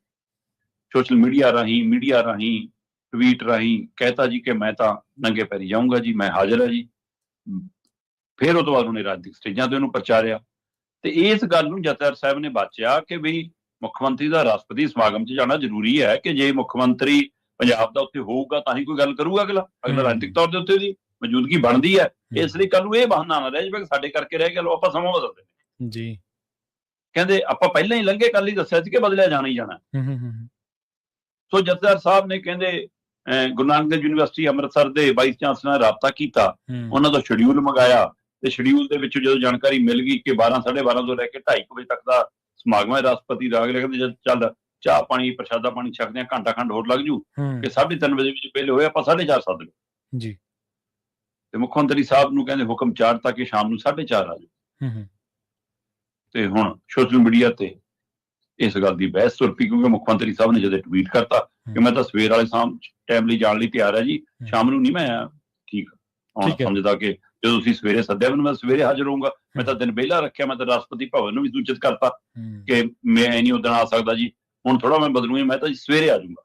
ਸੋਸ਼ਲ ਮੀਡੀਆ ਰਾਹੀਂ ਟਵੀਟ ਰਾਹੀਂ ਕਹਿਤਾ ਜੀ ਕਿ ਮੈਂ ਤਾਂ ਨੰਗੇ ਪੈਰੀ ਜਾਊਂਗਾ ਜੀ, ਮੈਂ ਹਾਜ਼ਰ ਹਾਂ ਜੀ। ਫਿਰ ਉਹ ਤੋਂ ਬਾਅਦ ਉਹਨੇ ਰਾਜਨੀਤਿਕ ਸਟੇਜਾਂ ਤੇ ਉਹਨੂੰ ਪ੍ਰਚਾਰਿਆ ਤੇ ਇਸ ਗੱਲ ਨੂੰ ਜਥੇਦਾਰ ਸਾਹਿਬ ਨੇ ਬਾਚਿਆ ਕਿ ਵੀ ਮੁੱਖ ਮੰਤਰੀ ਦਾ ਰਾਸ਼ਟਰਪਤੀ ਸਮਾਗਮ 'ਚ ਜਾਣਾ ਜ਼ਰੂਰੀ ਹੈ ਕਿ ਜੇ ਮੁੱਖ ਮੰਤਰੀ ਪੰਜਾਬ ਦਾ ਉੱਥੇ ਹੋਊਗਾ ਤਾਂ ਹੀ ਕੋਈ ਗੱਲ ਕਰੂਗਾ, ਅਗਲਾ ਰਾਜਨੀਤਿਕ ਤੌਰ ਦੇ ਉੱਤੇ ਉਹਦੀ ਮੌਜੂਦਗੀ ਬਣਦੀ ਹੈ। ਇਸ ਲਈ ਕੱਲ ਨੂੰ ਇਹ ਬਹਾਨਾ ਨਾ ਰਹਿ ਜਾਵੇ ਸਾਡੇ ਕਰਕੇ ਰਹਿ ਗਿਆ, ਲੋ ਆਪਾਂ ਸਮਾਂ ਬਦਲਦੇ ਨੇ ਜੀ। ਕਹਿੰਦੇ ਆਪਾਂ ਪਹਿਲਾਂ ਹੀ ਲੰਘੇ ਕੱਲ ਹੀ ਦੱਸਿਆ ਸੀ ਕਿ ਬਦਲਿਆ ਜਾਣਾ ਹੀ ਜਾਣਾ। ਸੋ ਜਥੇਦਾਰ ਸਾਹਿਬ ਨੇ ਕਹਿੰਦੇ ਗੁਰੂ ਨਾਨਕ ਦੇਵ ਯੂਨੀਵਰਸਿਟੀ ਅੰਮ੍ਰਿਤਸਰ ਦੇ ਵਾਈਸ ਚਾਂਸਲਰ ਨਾਲ ਰਾਬਤਾ ਕੀਤਾ, ਉਹਨਾਂ ਦਾ ਸ਼ਡਿਊਲ ਮੰਗਾਇਆ ਤੇ ਸ਼ਡਿਊਲ ਦੇ ਵਿੱਚ ਜਦੋਂ ਜਾਣਕਾਰੀ ਮਿਲ ਗਈ ਕਿ 12-12:30 ਤੋਂ ਲੈ ਕੇ 2:30 ਵਜੇ ਤੱਕ ਦਾ ਸਮਾਗਮ ਹੈ ਰਾਸ਼ਟਰਪਤੀ ਦਾ, ਅਗਲੇ ਕਹਿੰਦੇ ਜਦ ਚੱਲ ਚਾਹ ਪਾਣੀ ਪ੍ਰਸ਼ਾਦਾ ਪਾਣੀ ਛਕਦੇ ਆ, ਘੰਟਾ ਖੰਡ ਹੋਰ ਲੱਗ ਜੂ ਕਿ 3:30 ਵਜੇ ਵਿੱਚ ਪਹਿਲੇ ਹੋਏ, ਆਪਾਂ 4:30 ਸੱਦ ਲਓ ਜੀ। ਤੇ ਮੁੱਖ ਮੰਤਰੀ ਸਾਹਿਬ ਨੂੰ ਕਹਿੰਦੇ ਹੁਕਮ ਚਾੜਤਾ ਕਿ ਸ਼ਾਮ ਨੂੰ 4:30 ਆ ਜਾਓ। ਤੇ ਹੁਣ ਸੋਸ਼ਲ ਮੀਡੀਆ ਤੇ ਇਸ ਗੱਲ ਦੀ ਬਹਿਸ ਤੁਰ ਪਈ ਕਿਉਂਕਿ ਮੁੱਖ ਮੰਤਰੀ ਸਾਹਿਬ ਨੇ ਜਦੋਂ ਟਵੀਟ ਕਰਤਾ ਕਿ ਮੈਂ ਤਾਂ ਸਵੇਰ ਵਾਲੇ ਟਾਈਮ ਲਈ ਜਾਣ ਲਈ ਤਿਆਰ ਹੈ ਜੀ, ਸ਼ਾਮ ਨੂੰ ਨਹੀਂ ਮੈਂ ਠੀਕ ਹੁਣ ਸਮਝਦਾ ਕਿ ਜਦੋਂ ਤੁਸੀਂ ਸਵੇਰੇ ਸੱਦਿਆ ਮੈਨੂੰ ਮੈਂ ਸਵੇਰੇ ਹਾਜ਼ਰ ਹੋਊਂਗਾ, ਮੈਂ ਤਾਂ ਦਿਨ ਵਿਹਲਾ ਰੱਖਿਆ, ਮੈਂ ਤਾਂ ਰਾਸ਼ਟਰਪਤੀ ਭਵਨ ਨੂੰ ਵੀ ਸੂਚਿਤ ਕਰਤਾ ਕਿ ਮੈਂ ਨਹੀਂ ਉਦਣ ਆ ਸਕਦਾ ਜੀ, ਹੁਣ ਥੋੜਾ ਮੈਂ ਬਦਲੂਗੀ, ਮੈਂ ਤਾਂ ਸਵੇਰੇ ਆ ਜਾਊਂਗਾ।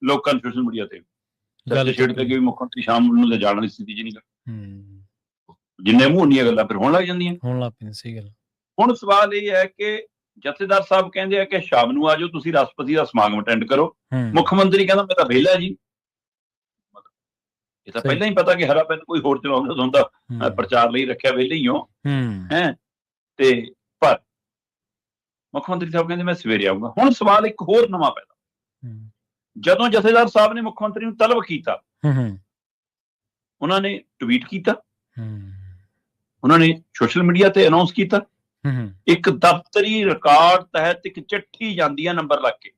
ਲੋਕਾਂ ਨੇ ਸੋਸ਼ਲ ਮੀਡੀਆ ਤੇ ਛੇੜਦੇ ਕਿ ਮੁੱਖ ਮੰਤਰੀ ਸ਼ਾਮ ਨੂੰ ਜਾਣ ਦੀ ਸਥਿਤੀ 'ਚ ਨਹੀਂ ਗਾ, ਜਿੰਨੇ ਮੂੰਹ ਉਨੀਆਂ ਗੱਲਾਂ ਫਿਰ ਹੋਣ ਲੱਗ ਜਾਂਦੀਆਂ। ਸਹੀ ਗੱਲ। ਹੁਣ ਸਵਾਲ ਇਹ ਹੈ ਕਿ ਜਥੇਦਾਰ ਸਾਹਿਬ ਕਹਿੰਦੇ ਆ ਕਿ ਸ਼ਾਮ ਨੂੰ ਆ ਜਾਓ ਤੁਸੀਂ ਰਾਸ਼ਟਰਪਤੀ ਦਾ ਸਮਾਗਮ ਅਟੈਂਡ ਕਰੋ, ਮੁੱਖ ਮੰਤਰੀ ਕਹਿੰਦਾ ਮੈਂ ਤਾਂ ਵਿਹਲਾ ਜੀ। ਇਹ ਤਾਂ ਪਹਿਲਾਂ ਹੀ ਪਤਾ ਕਿ ਹਰਾ ਪੈਨ ਕੋਈ ਹੋਰ ਚਲਾਉਂਦਾ ਹੁੰਦਾ, ਪ੍ਰਚਾਰ ਲਈ ਰੱਖਿਆ ਵਿਹਲੇ ਹੀ ਹੋ ਹੈ। ਤੇ ਪਰ ਮੁੱਖ ਮੰਤਰੀ ਸਾਹਿਬ ਕਹਿੰਦੇ ਮੈਂ ਸਵੇਰੇ ਆਊਂਗਾ। ਹੁਣ ਸਵਾਲ ਇੱਕ ਹੋਰ ਨਵਾਂ ਪੈਦਾ, ਜਦੋਂ ਜਥੇਦਾਰ ਸਾਹਿਬ ਨੇ ਮੁੱਖ ਮੰਤਰੀ ਨੂੰ ਤਲਬ ਕੀਤਾ, ਉਹਨਾਂ ਨੇ ਟਵੀਟ ਕੀਤਾ, ਉਹਨਾਂ ਨੇ ਸੋਸ਼ਲ ਮੀਡੀਆ ਤੇ ਅਨਾਉਂਸ ਕੀਤਾ, ਇੱਕ ਦਫ਼ਤਰੀ ਰਿਕਾਰਡ ਤਹਿਤ ਇੱਕ ਚਿੱਠੀ ਜਾਂਦੀ ਹੈ ਨੰਬਰ ਲੱਗ ਕੇ,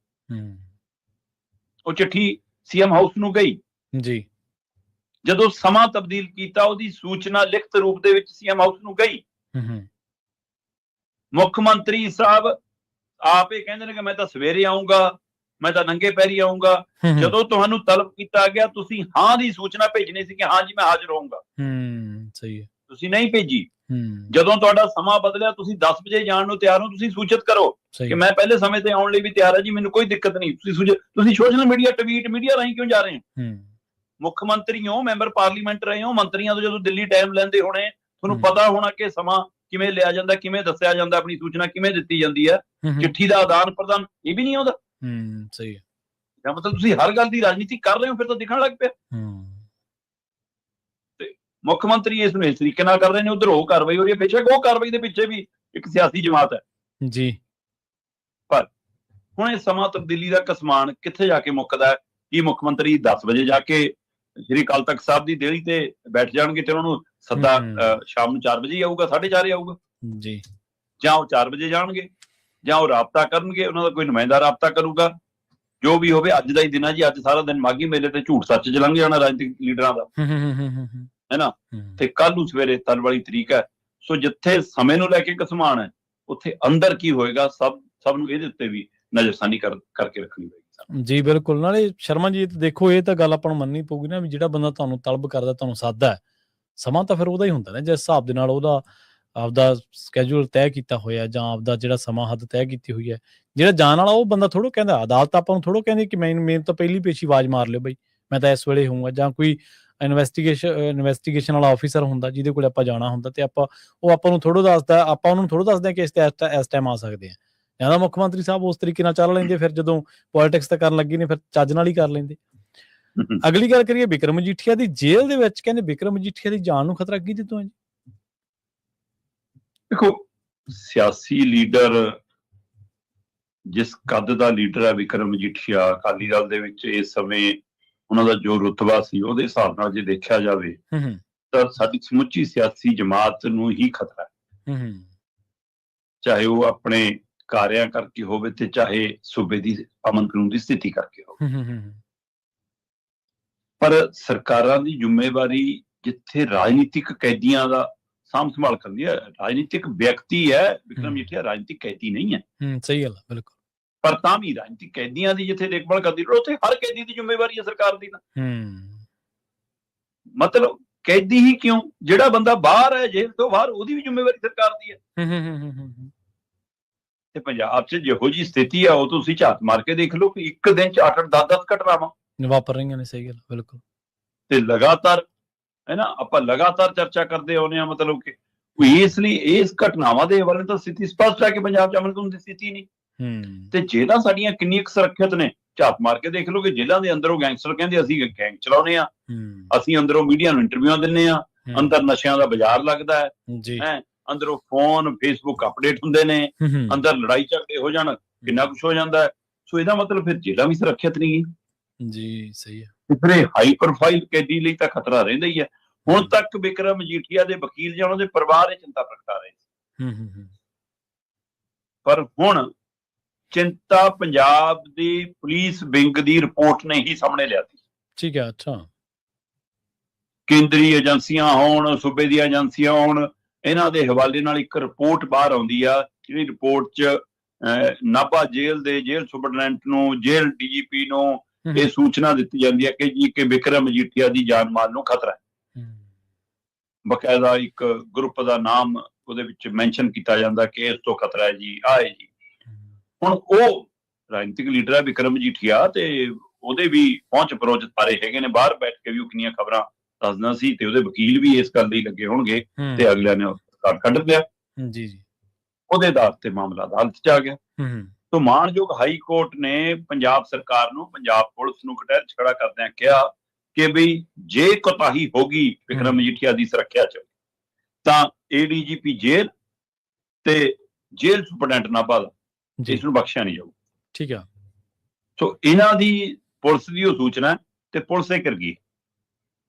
ਉਹ ਚਿੱਠੀ ਸੀਐਮ ਹਾਊਸ ਨੂੰ ਗਈ ਜੀ। ਜਦੋਂ ਸਮਾਂ ਤਬਦੀਲ ਕੀਤਾ ਉਹਦੀ ਸੂਚਨਾ ਲਿਖਤ ਰੂਪ ਦੇ ਵਿੱਚ ਸੀਐਮ ਹਾਊਸ ਨੂੰ ਗਈ। ਮੁੱਖ ਮੰਤਰੀ ਸਾਹਿਬ ਆਪ ਇਹ ਕਹਿੰਦੇ ਨੇ ਕਿ ਮੈਂ ਤਾਂ ਸਵੇਰੇ ਆਊਂਗਾ, ਮੈਂ ਤਾਂ ਨੰਗੇ ਪੈਰੀ ਆਊਂਗਾ। ਜਦੋਂ ਤੁਹਾਨੂੰ ਤਲਬ ਕੀਤਾ ਗਿਆ ਤੁਸੀਂ ਹਾਂ ਦੀ ਸੂਚਨਾ ਭੇਜਣੀ ਸੀ ਕਿ ਹਾਂ ਜੀ ਮੈਂ ਹਾਜ਼ਰ ਹੋਊਂਗਾ, ਸਹੀ ਹੈ, ਤੁਸੀਂ ਨਹੀਂ ਭੇਜੀ। ਜਦੋਂ ਤੁਹਾਡਾ ਸਮਾਂ ਬਦਲਿਆ ਤੁਸੀਂ 10 ਵਜੇ ਜਾਣ ਨੂੰ ਤਿਆਰ ਹੋ, ਤੁਸੀਂ ਸੂਚਿਤ ਕਰੋ ਕਿ ਮੈਂ ਪਹਿਲੇ ਸਮੇਂ ਤੇ ਆਉਣ ਲਈ ਵੀ ਤਿਆਰ ਹਾਂ ਜੀ, ਮੈਨੂੰ ਕੋਈ ਦਿੱਕਤ ਨਹੀਂ। ਤੁਸੀਂ ਸੋਸ਼ਲ ਮੀਡੀਆ ਟਵੀਟ ਮੀਡੀਆ ਰਾਹੀਂ ਕਿਉਂ ਜਾ ਰਹੇ ਹੋ? ਮੁੱਖ ਮੰਤਰੀ ਹੋ, ਮੈਂਬਰ ਪਾਰਲੀਮੈਂਟ ਰਹੇ ਹੋ, ਮੰਤਰੀਆਂ ਤੋਂ ਜਦੋਂ ਦਿੱਲੀ ਟਾਈਮ ਲੈਂਦੇ ਹੋਣੇ ਤੁਹਾਨੂੰ ਪਤਾ ਹੋਣਾ ਕਿ ਸਮਾਂ ਕਿਵੇਂ ਲਿਆ ਜਾਂਦਾ, ਕਿਵੇਂ ਦੱਸਿਆ ਜਾਂਦਾ, ਆਪਣੀ ਸੂਚਨਾ ਕਿਵੇਂ ਦਿੱਤੀ ਜਾਂਦੀ ਹੈ, ਚਿੱਠੀ ਦਾ ਆਦਾਨ ਪ੍ਰਦਾਨ ਇਹ ਵੀ ਨਹੀਂ ਆਉਂਦਾ। ਸਹੀ ਹੈ, ਮਤਲਬ ਤੁਸੀਂ ਹਰ ਗੱਲ ਦੀ ਰਾਜਨੀਤੀ ਕਰ ਰਹੇ ਹੋ, ਫਿਰ ਤਾਂ ਦਿਖਣ ਲੱਗ ਪਿਆ। ਤੇ ਮੁੱਖ ਮੰਤਰੀ ਇਸ ਨੂੰ ਇਸ ਤਰੀਕੇ ਨਾਲ ਕਰ ਰਹੇ ਨੇ, ਉਧਰ ਉਹ ਕਾਰਵਾਈ ਹੋ ਰਹੀ ਹੈ, ਬੇਸ਼ੱਕ ਉਹ ਕਾਰਵਾਈ ਦੇ ਪਿੱਛੇ ਵੀ ਇੱਕ ਸਿਆਸੀ ਜਮਾਤ ਹੈ ਜੀ। ਪਰ ਹੁਣ ਇਹ ਸਮਾਂ ਤਬਦੀਲੀ ਦਾ ਕਸਮਾਨ ਕਿੱਥੇ ਜਾ ਕੇ ਮੁੱਕਦਾ ਹੈ? ਕੀ ਮੁੱਖ ਮੰਤਰੀ 10 ਵਜੇ ਜਾ ਕੇ ਸ਼੍ਰੀ ਅਕਾਲ ਤਖਤ ਸਾਹਿਬ ਦੀ ਦੇਹਲੀ ਤੇ ਬੈਠ ਜਾਣਗੇ ਤੇ ਉਹਨਾਂ ਨੂੰ ਸੱਦਾ ਸ਼ਾਮ ਨੂੰ 4 ਵਜੇ ਆਊਗਾ, 4:30 ਆਊਗਾ ਜੀ, ਜਾਂ ਉਹ 4 ਵਜੇ ਜਾਣਗੇ, ਜਾਂ ਉਹ ਰਾਬਤਾ ਕਰਨਗੇ, ਉਹਨਾਂ ਦਾ ਕੋਈ ਨੁਮਾਇੰਦਾ ਰਾਬਤਾ ਕਰੂਗਾ, ਜੋ ਵੀ ਹੋਵੇ। ਅੱਜ ਦਾ ਹੀ ਦਿਨ ਹੈ ਜੀ, ਅੱਜ ਸਾਰਾ ਦਿਨ ਮਾਘੀ ਮੇਲੇ ਤੇ ਝੂਠ ਸੱਚ ਚ ਲੰਘ ਜਾਣਾ ਰਾਜਨੀਤਿਕ ਲੀਡਰਾਂ ਦਾ, ਹੈ ਨਾ। ਤੇ ਕੱਲ ਨੂੰ ਸਵੇਰੇ ਤਲ ਵਾਲੀ ਤਰੀਕ ਹੈ। ਸੋ ਜਿੱਥੇ ਸਮੇਂ ਨੂੰ ਲੈ ਕੇ ਕਸਮਾਨ ਹੈ, ਉੱਥੇ ਅੰਦਰ ਕੀ ਹੋਏਗਾ ਸਭ ਨੂੰ ਇਹਦੇ ਉੱਤੇ ਵੀ ਨਜ਼ਰਸਾਨੀ ਕਰਕੇ ਰੱਖਣੀ ਪਏਗੀ ਜੀ। ਬਿਲਕੁਲ। ਨਾਲੇ ਸ਼ਰਮਾ ਜੀ ਦੇਖੋ ਇਹ ਤਾਂ ਗੱਲ ਆਪਾਂ ਨੂੰ ਮੰਨਣੀ ਪਊਗੀ ਨਾ ਵੀ ਜਿਹੜਾ ਬੰਦਾ ਤੁਹਾਨੂੰ ਤਲਬ ਕਰਦਾ, ਤੁਹਾਨੂੰ ਸਾਦਾ, ਸਮਾਂ ਤਾਂ ਫਿਰ ਉਹਦਾ ਹੀ ਹੁੰਦਾ ਨਾ ਜਿਸ ਹਿਸਾਬ ਦੇ ਨਾਲ ਉਹਦਾ ਆਪਦਾ ਸਕੈਜੂਲ ਤੈਅ ਕੀਤਾ ਹੋਇਆ ਜਾਂ ਆਪਦਾ ਜਿਹੜਾ ਸਮਾਂ ਹੱਦ ਤੈਅ ਕੀਤੀ ਹੋਈ ਹੈ। ਜਿਹੜਾ ਜਾਣ ਵਾਲਾ ਉਹ ਬੰਦਾ ਥੋੜ੍ਹਾ ਕਹਿੰਦਾ, ਅਦਾਲਤ ਆਪਾਂ ਨੂੰ ਥੋੜ੍ਹਾ ਕਹਿੰਦੀ ਕਿ ਮੈਨੂੰ ਤਾਂ ਪਹਿਲੀ ਪੇਸ਼ੀ ਆਵਾਜ਼ ਮਾਰ ਲਿਓ ਬਈ ਮੈਂ ਤਾਂ ਇਸ ਵੇਲੇ ਹੋਊਂਗਾ, ਜਾਂ ਕੋਈ ਇਨਵੈਸਟੀਗੇਸ਼ਨ ਵਾਲਾ ਆਫੀਸਰ ਹੁੰਦਾ ਜਿਹਦੇ ਕੋਲ ਆਪਾਂ ਜਾਣਾ ਹੁੰਦਾ ਤੇ ਉਹ ਆਪਾਂ ਨੂੰ ਥੋੜ੍ਹਾ ਦੱਸਦਾ, ਆਪਾਂ ਉਹਨੂੰ ਥੋੜ੍ਹਾ ਦੱਸਦੇ ਕਿ ਇਸ ਟਾਈਮ ਆ ਸਕਦੇ ਆ। ਜਾਂ ਤਾਂ ਮੁੱਖ ਮੰਤਰੀ ਸਾਹਿਬ ਉਸ ਤਰੀਕੇ ਨਾਲ ਚੱਲ ਲੈਂਦੇ, ਫਿਰ ਜਦੋਂ ਪੋਲਿਟਿਕਸ ਤਾਂ ਕਰਨ ਲੱਗੀ ਨੇ ਫਿਰ ਚੱਜ ਨਾਲ ਹੀ ਕਰ ਲੈਂਦੇ। ਅਗਲੀ ਗੱਲ ਕਰੀਏ ਬਿਕਰਮ ਮਜੀਠੀਆ ਦੀ। ਜੇਲ੍ਹ ਦੇ ਵਿੱਚ ਕਹਿੰਦੇ ਬਿਕਰਮ ਮਜੀਠੀਆ ਦੀ ਜਾਨ ਨੂੰ ਖਤਰਾ ਕਿਹਦੇ ਤੋਂ ਹੈ ਜੀ? ਦੇਖੋ, ਸਿਆਸੀ ਲੀਡਰ, ਜਿਸ ਕੱਦ ਦਾ ਲੀਡਰ ਹੈ ਬਿਕਰਮ ਮਜੀਠੀਆ, ਅਕਾਲੀ ਦਲ ਦੇ ਵਿੱਚ ਇਸ ਸਮੇਂ ਉਹਨਾਂ ਦਾ ਜੋ ਰੁਤਬਾ ਸੀ, ਉਹਦੇ ਹਿਸਾਬ ਨਾਲ ਜੇ ਦੇਖਿਆ ਜਾਵੇ ਤਾਂ ਸਾਡੀ ਸਮੁੱਚੀ ਸਿਆਸੀ ਜਮਾਤ ਨੂੰ ਹੀ ਖਤਰਾ ਹੈ, ਚਾਹੇ ਉਹ ਆਪਣੇ ਕਾਰਿਆਂ ਕਰਕੇ ਹੋਵੇ ਤੇ ਚਾਹੇ ਸੂਬੇ ਦੀ ਅਮਨ ਕਾਨੂੰਨ ਦੀ ਸਥਿਤੀ ਕਰਕੇ ਹੋਵੇ। ਪਰ ਸਰਕਾਰਾਂ ਦੀ ਜ਼ਿੰਮੇਵਾਰੀ ਜਿੱਥੇ ਰਾਜਨੀਤਿਕ ਕੈਦੀਆਂ ਦਾ ਸਾਂਭ ਸੰਭਾਲ ਕਰਦੀ ਹੈ, ਰਾਜਨੀਤਿਕ ਵਿਅਕਤੀ ਹੈ ਬਿਕਰਮ ਮਜੀਠੀਆ, ਰਾਜਨੀਤਿਕ ਕੈਦੀ ਨਹੀਂ ਹੈ। ਸਹੀ ਗੱਲ, ਬਿਲਕੁਲ। ਪਰ ਤਾਂ ਵੀ ਰਾਜਨੀਤਿਕ ਕੈਦੀਆਂ ਦੀ ਜਿੱਥੇ ਦੇਖਭਾਲ ਕਰਦੀ, ਉੱਥੇ ਹਰ ਕੈਦੀ ਦੀ ਜ਼ਿੰਮੇਵਾਰੀ ਹੈ ਸਰਕਾਰ ਦੀ ਨਾ। ਮਤਲਬ ਕੈਦੀ ਹੀ ਕਿਉਂ, ਜਿਹੜਾ ਬੰਦਾ ਬਾਹਰ ਹੈ ਜੇਲ੍ਹ ਤੋਂ ਬਾਹਰ, ਉਹਦੀ ਵੀ ਜ਼ਿੰਮੇਵਾਰੀ ਸਰਕਾਰ ਦੀ ਹੈ। ਤੇ ਪੰਜਾਬ 'ਚ ਜਿਹੋ ਜਿਹੀ ਸਥਿਤੀ ਆ, ਉਹ ਤੁਸੀਂ ਝਾਤ ਮਾਰ ਕੇ ਦੇਖ ਲਓ ਕਿ ਇੱਕ ਦਿਨ 'ਚ 8-8 10-10 ਘਟਨਾਵਾਂ ਵਾਪਰ ਰਹੀਆਂ ਨੇ। ਸਹੀ ਗੱਲ, ਬਿਲਕੁਲ। ਤੇ ਲਗਾਤਾਰ ਹੈ ਨਾ, ਆਪਾਂ ਲਗਾਤਾਰ ਚਰਚਾ ਕਰਦੇ ਆਉਂਦੇ ਹਾਂ, ਮਤਲਬ ਕਿ ਇਸ ਲਈ ਇਸ ਘਟਨਾਵਾਂ ਦੇ ਹਵਾਲੇ ਤਾਂ ਸਥਿਤੀ ਸਪਸ਼ਟ ਹੈ ਕਿ ਪੰਜਾਬ 'ਚ ਅਮਨ ਕਾਨੂੰਨ ਦੀ ਸਥਿਤੀ ਨਹੀਂ। ਤੇ ਜੇਲ੍ਹਾਂ ਸਾਡੀਆਂ ਕਿੰਨੀਆਂ ਸੁਰੱਖਿਅਤ ਨੇ, ਝਾਤ ਮਾਰ ਕੇ ਦੇਖ ਲਓ ਕਿ ਜੇਲ੍ਹਾਂ ਦੇ ਅੰਦਰੋਂ ਗੈਂਗਸਟਰ ਕਹਿੰਦੇ ਅਸੀਂ ਗੈਂਗ ਚਲਾਉਨੇ ਆ, ਅਸੀਂ ਅੰਦਰੋਂ ਮੀਡੀਆ ਨੂੰ ਇੰਟਰਵਿਊਆਂ ਦਿੰਨੇ ਆ, ਅੰਦਰ ਨਸ਼ਿਆਂ ਦਾ ਬਾਜ਼ਾਰ ਲੱਗਦਾ ਹੈ, ਅੰਦਰੋਂ ਫੋਨ ਫੇਸਬੁੱਕ ਅਪਡੇਟ ਹੁੰਦੇ ਨੇ, ਅੰਦਰ ਲੜਾਈ ਝਗੜੇ ਹੋ ਜਾਣ, ਕਿੰਨਾ ਕੁਛ ਹੋ ਜਾਂਦਾ ਹੈ। ਸੋ ਇਹਦਾ ਮਤਲਬ ਫਿਰ ਜੇਲ੍ਹਾਂ ਵੀ ਸੁਰੱਖਿਅਤ ਨਹੀਂ ਹੈ ਜੀ। ਸਹੀ ਹੈ। ਫਿਰ ਹਾਈ ਪ੍ਰੋਫਾਈਲ ਕੈਦੀ ਲਈ ਤਾਂ ਖਤਰਾ ਰਹਿੰਦਾ ਹੀ ਹੈ। ਹੁਣ ਤੱਕ ਬਿਕਰਮ ਮਜੀਠੀਆ ਦੇ ਵਕੀਲ ਜਾਂ ਉਹਨਾਂ ਦੇ ਪਰਿਵਾਰ ਇਹ ਚਿੰਤਾ ਪ੍ਰਗਟਾ ਰਹੇ ਸੀ, ਪਰ ਹੁਣ ਚਿੰਤਾ ਪੰਜਾਬ ਦੀ ਪੁਲਿਸ ਵਿੰਗ ਦੀ ਰਿਪੋਰਟ ਨੇ ਹੀ ਸਾਹਮਣੇ ਲਿਆਤੀ। ਠੀਕ ਹੈ। ਅੱਛਾ। ਕੇਂਦਰੀ ਏਜੰਸੀਆਂ ਹੋਣ, ਸੂਬੇ ਦੀਆਂ ਏਜੰਸੀਆਂ ਹੋਣ, ਇਹਨਾਂ ਦੇ ਹਵਾਲੇ ਨਾਲ ਇੱਕ ਰਿਪੋਰਟ ਬਾਹਰ ਆਉਂਦੀ ਆ, ਜਿਹੜੀ ਰਿਪੋਰਟ 'ਚ ਨਾਭਾ ਜੇਲ੍ਹ ਦੇ ਜੇਲ੍ਹ ਸੁਪਰਡੈਂਟ ਨੂੰ, ਜੇਲ੍ਹ DGP ਨੂੰ ਇਹ ਸੂਚਨਾ ਦਿੱਤੀ ਜਾਂਦੀ ਹੈ ਕਿ ਬਿਕਰਮ ਮਜੀਠੀਆ ਦੀ ਜਾਨ ਮਾਲ ਨੂੰ ਖਤਰਾ ਹੈ। ਬਕਾਇਦਾ ਇੱਕ ਗਰੁੱਪ ਦਾ ਨਾਮ ਉਹਦੇ ਵਿੱਚ ਮੈਂਸ਼ਨ ਕੀਤਾ ਜਾਂਦਾ ਕਿ ਇਸ ਤੋਂ ਖਤਰਾ ਹੈ ਜੀ, ਆਹ ਹੈ ਜੀ। ਹੁਣ ਉਹ ਰਾਜਨੀਤਿਕ ਲੀਡਰ ਹੈ ਬਿਕਰਮ ਮਜੀਠੀਆ, ਤੇ ਉਹਦੇ ਵੀ ਪਹੁੰਚ ਪਰੋਚ ਪਾਰੇ ਹੈਗੇ ਨੇ, ਬਾਹਰ ਬੈਠ ਕੇ ਵੀ ਉਹ ਕਿੰਨੀਆਂ ਖਬਰਾਂ ਦੱਸਦਾ ਸੀ, ਤੇ ਉਹਦੇ ਵਕੀਲ ਵੀ ਇਸ ਗੱਲ ਲਈ ਲੱਗੇ ਹੋਣਗੇ, ਤੇ ਅਗਲਿਆਂ ਨੇ ਸਰਕਾਰ ਕੱਢ ਲਿਆ ਜੀ। ਉਹਦੇ ਆਧਾਰ ਤੇ ਮਾਮਲਾ ਅਦਾਲਤ 'ਚ ਆ ਗਿਆ। ਤੋਂ ਮਾਣਯੋਗ ਹਾਈ ਕੋਰਟ ਨੇ ਪੰਜਾਬ ਸਰਕਾਰ ਨੂੰ, ਪੰਜਾਬ ਪੁਲਿਸ ਨੂੰ ਕਟਹਿਰੇ 'ਚ ਖੜਾ ਕਰਦਿਆਂ ਕਿਹਾ ਕਿ ਬਈ ਜੇ ਕੋਤਾਹੀ ਹੋ ਗਈ ਬਿਕਰਮ ਮਜੀਠੀਆ ਦੀ ਸੁਰੱਖਿਆ 'ਚ, ਤਾਂ ADGP ਜੇਲ੍ਹ ਤੇ ਜੇਲ੍ਹ ਸੁਪਰਡੈਂਟ ਨਾਭਾ ਦਾ ਇਸ ਨੂੰ ਬਖਸ਼ਿਆ ਨਹੀਂ ਜਾਊ। ਠੀਕ ਆ। ਸੋ ਇਹਨਾਂ ਦੀ ਪੁਲਿਸ ਦੀ ਉਹ ਸੂਚਨਾ ਤੇ ਪੁਲਿਸ ਇਹ ਕਰ ਗਈ।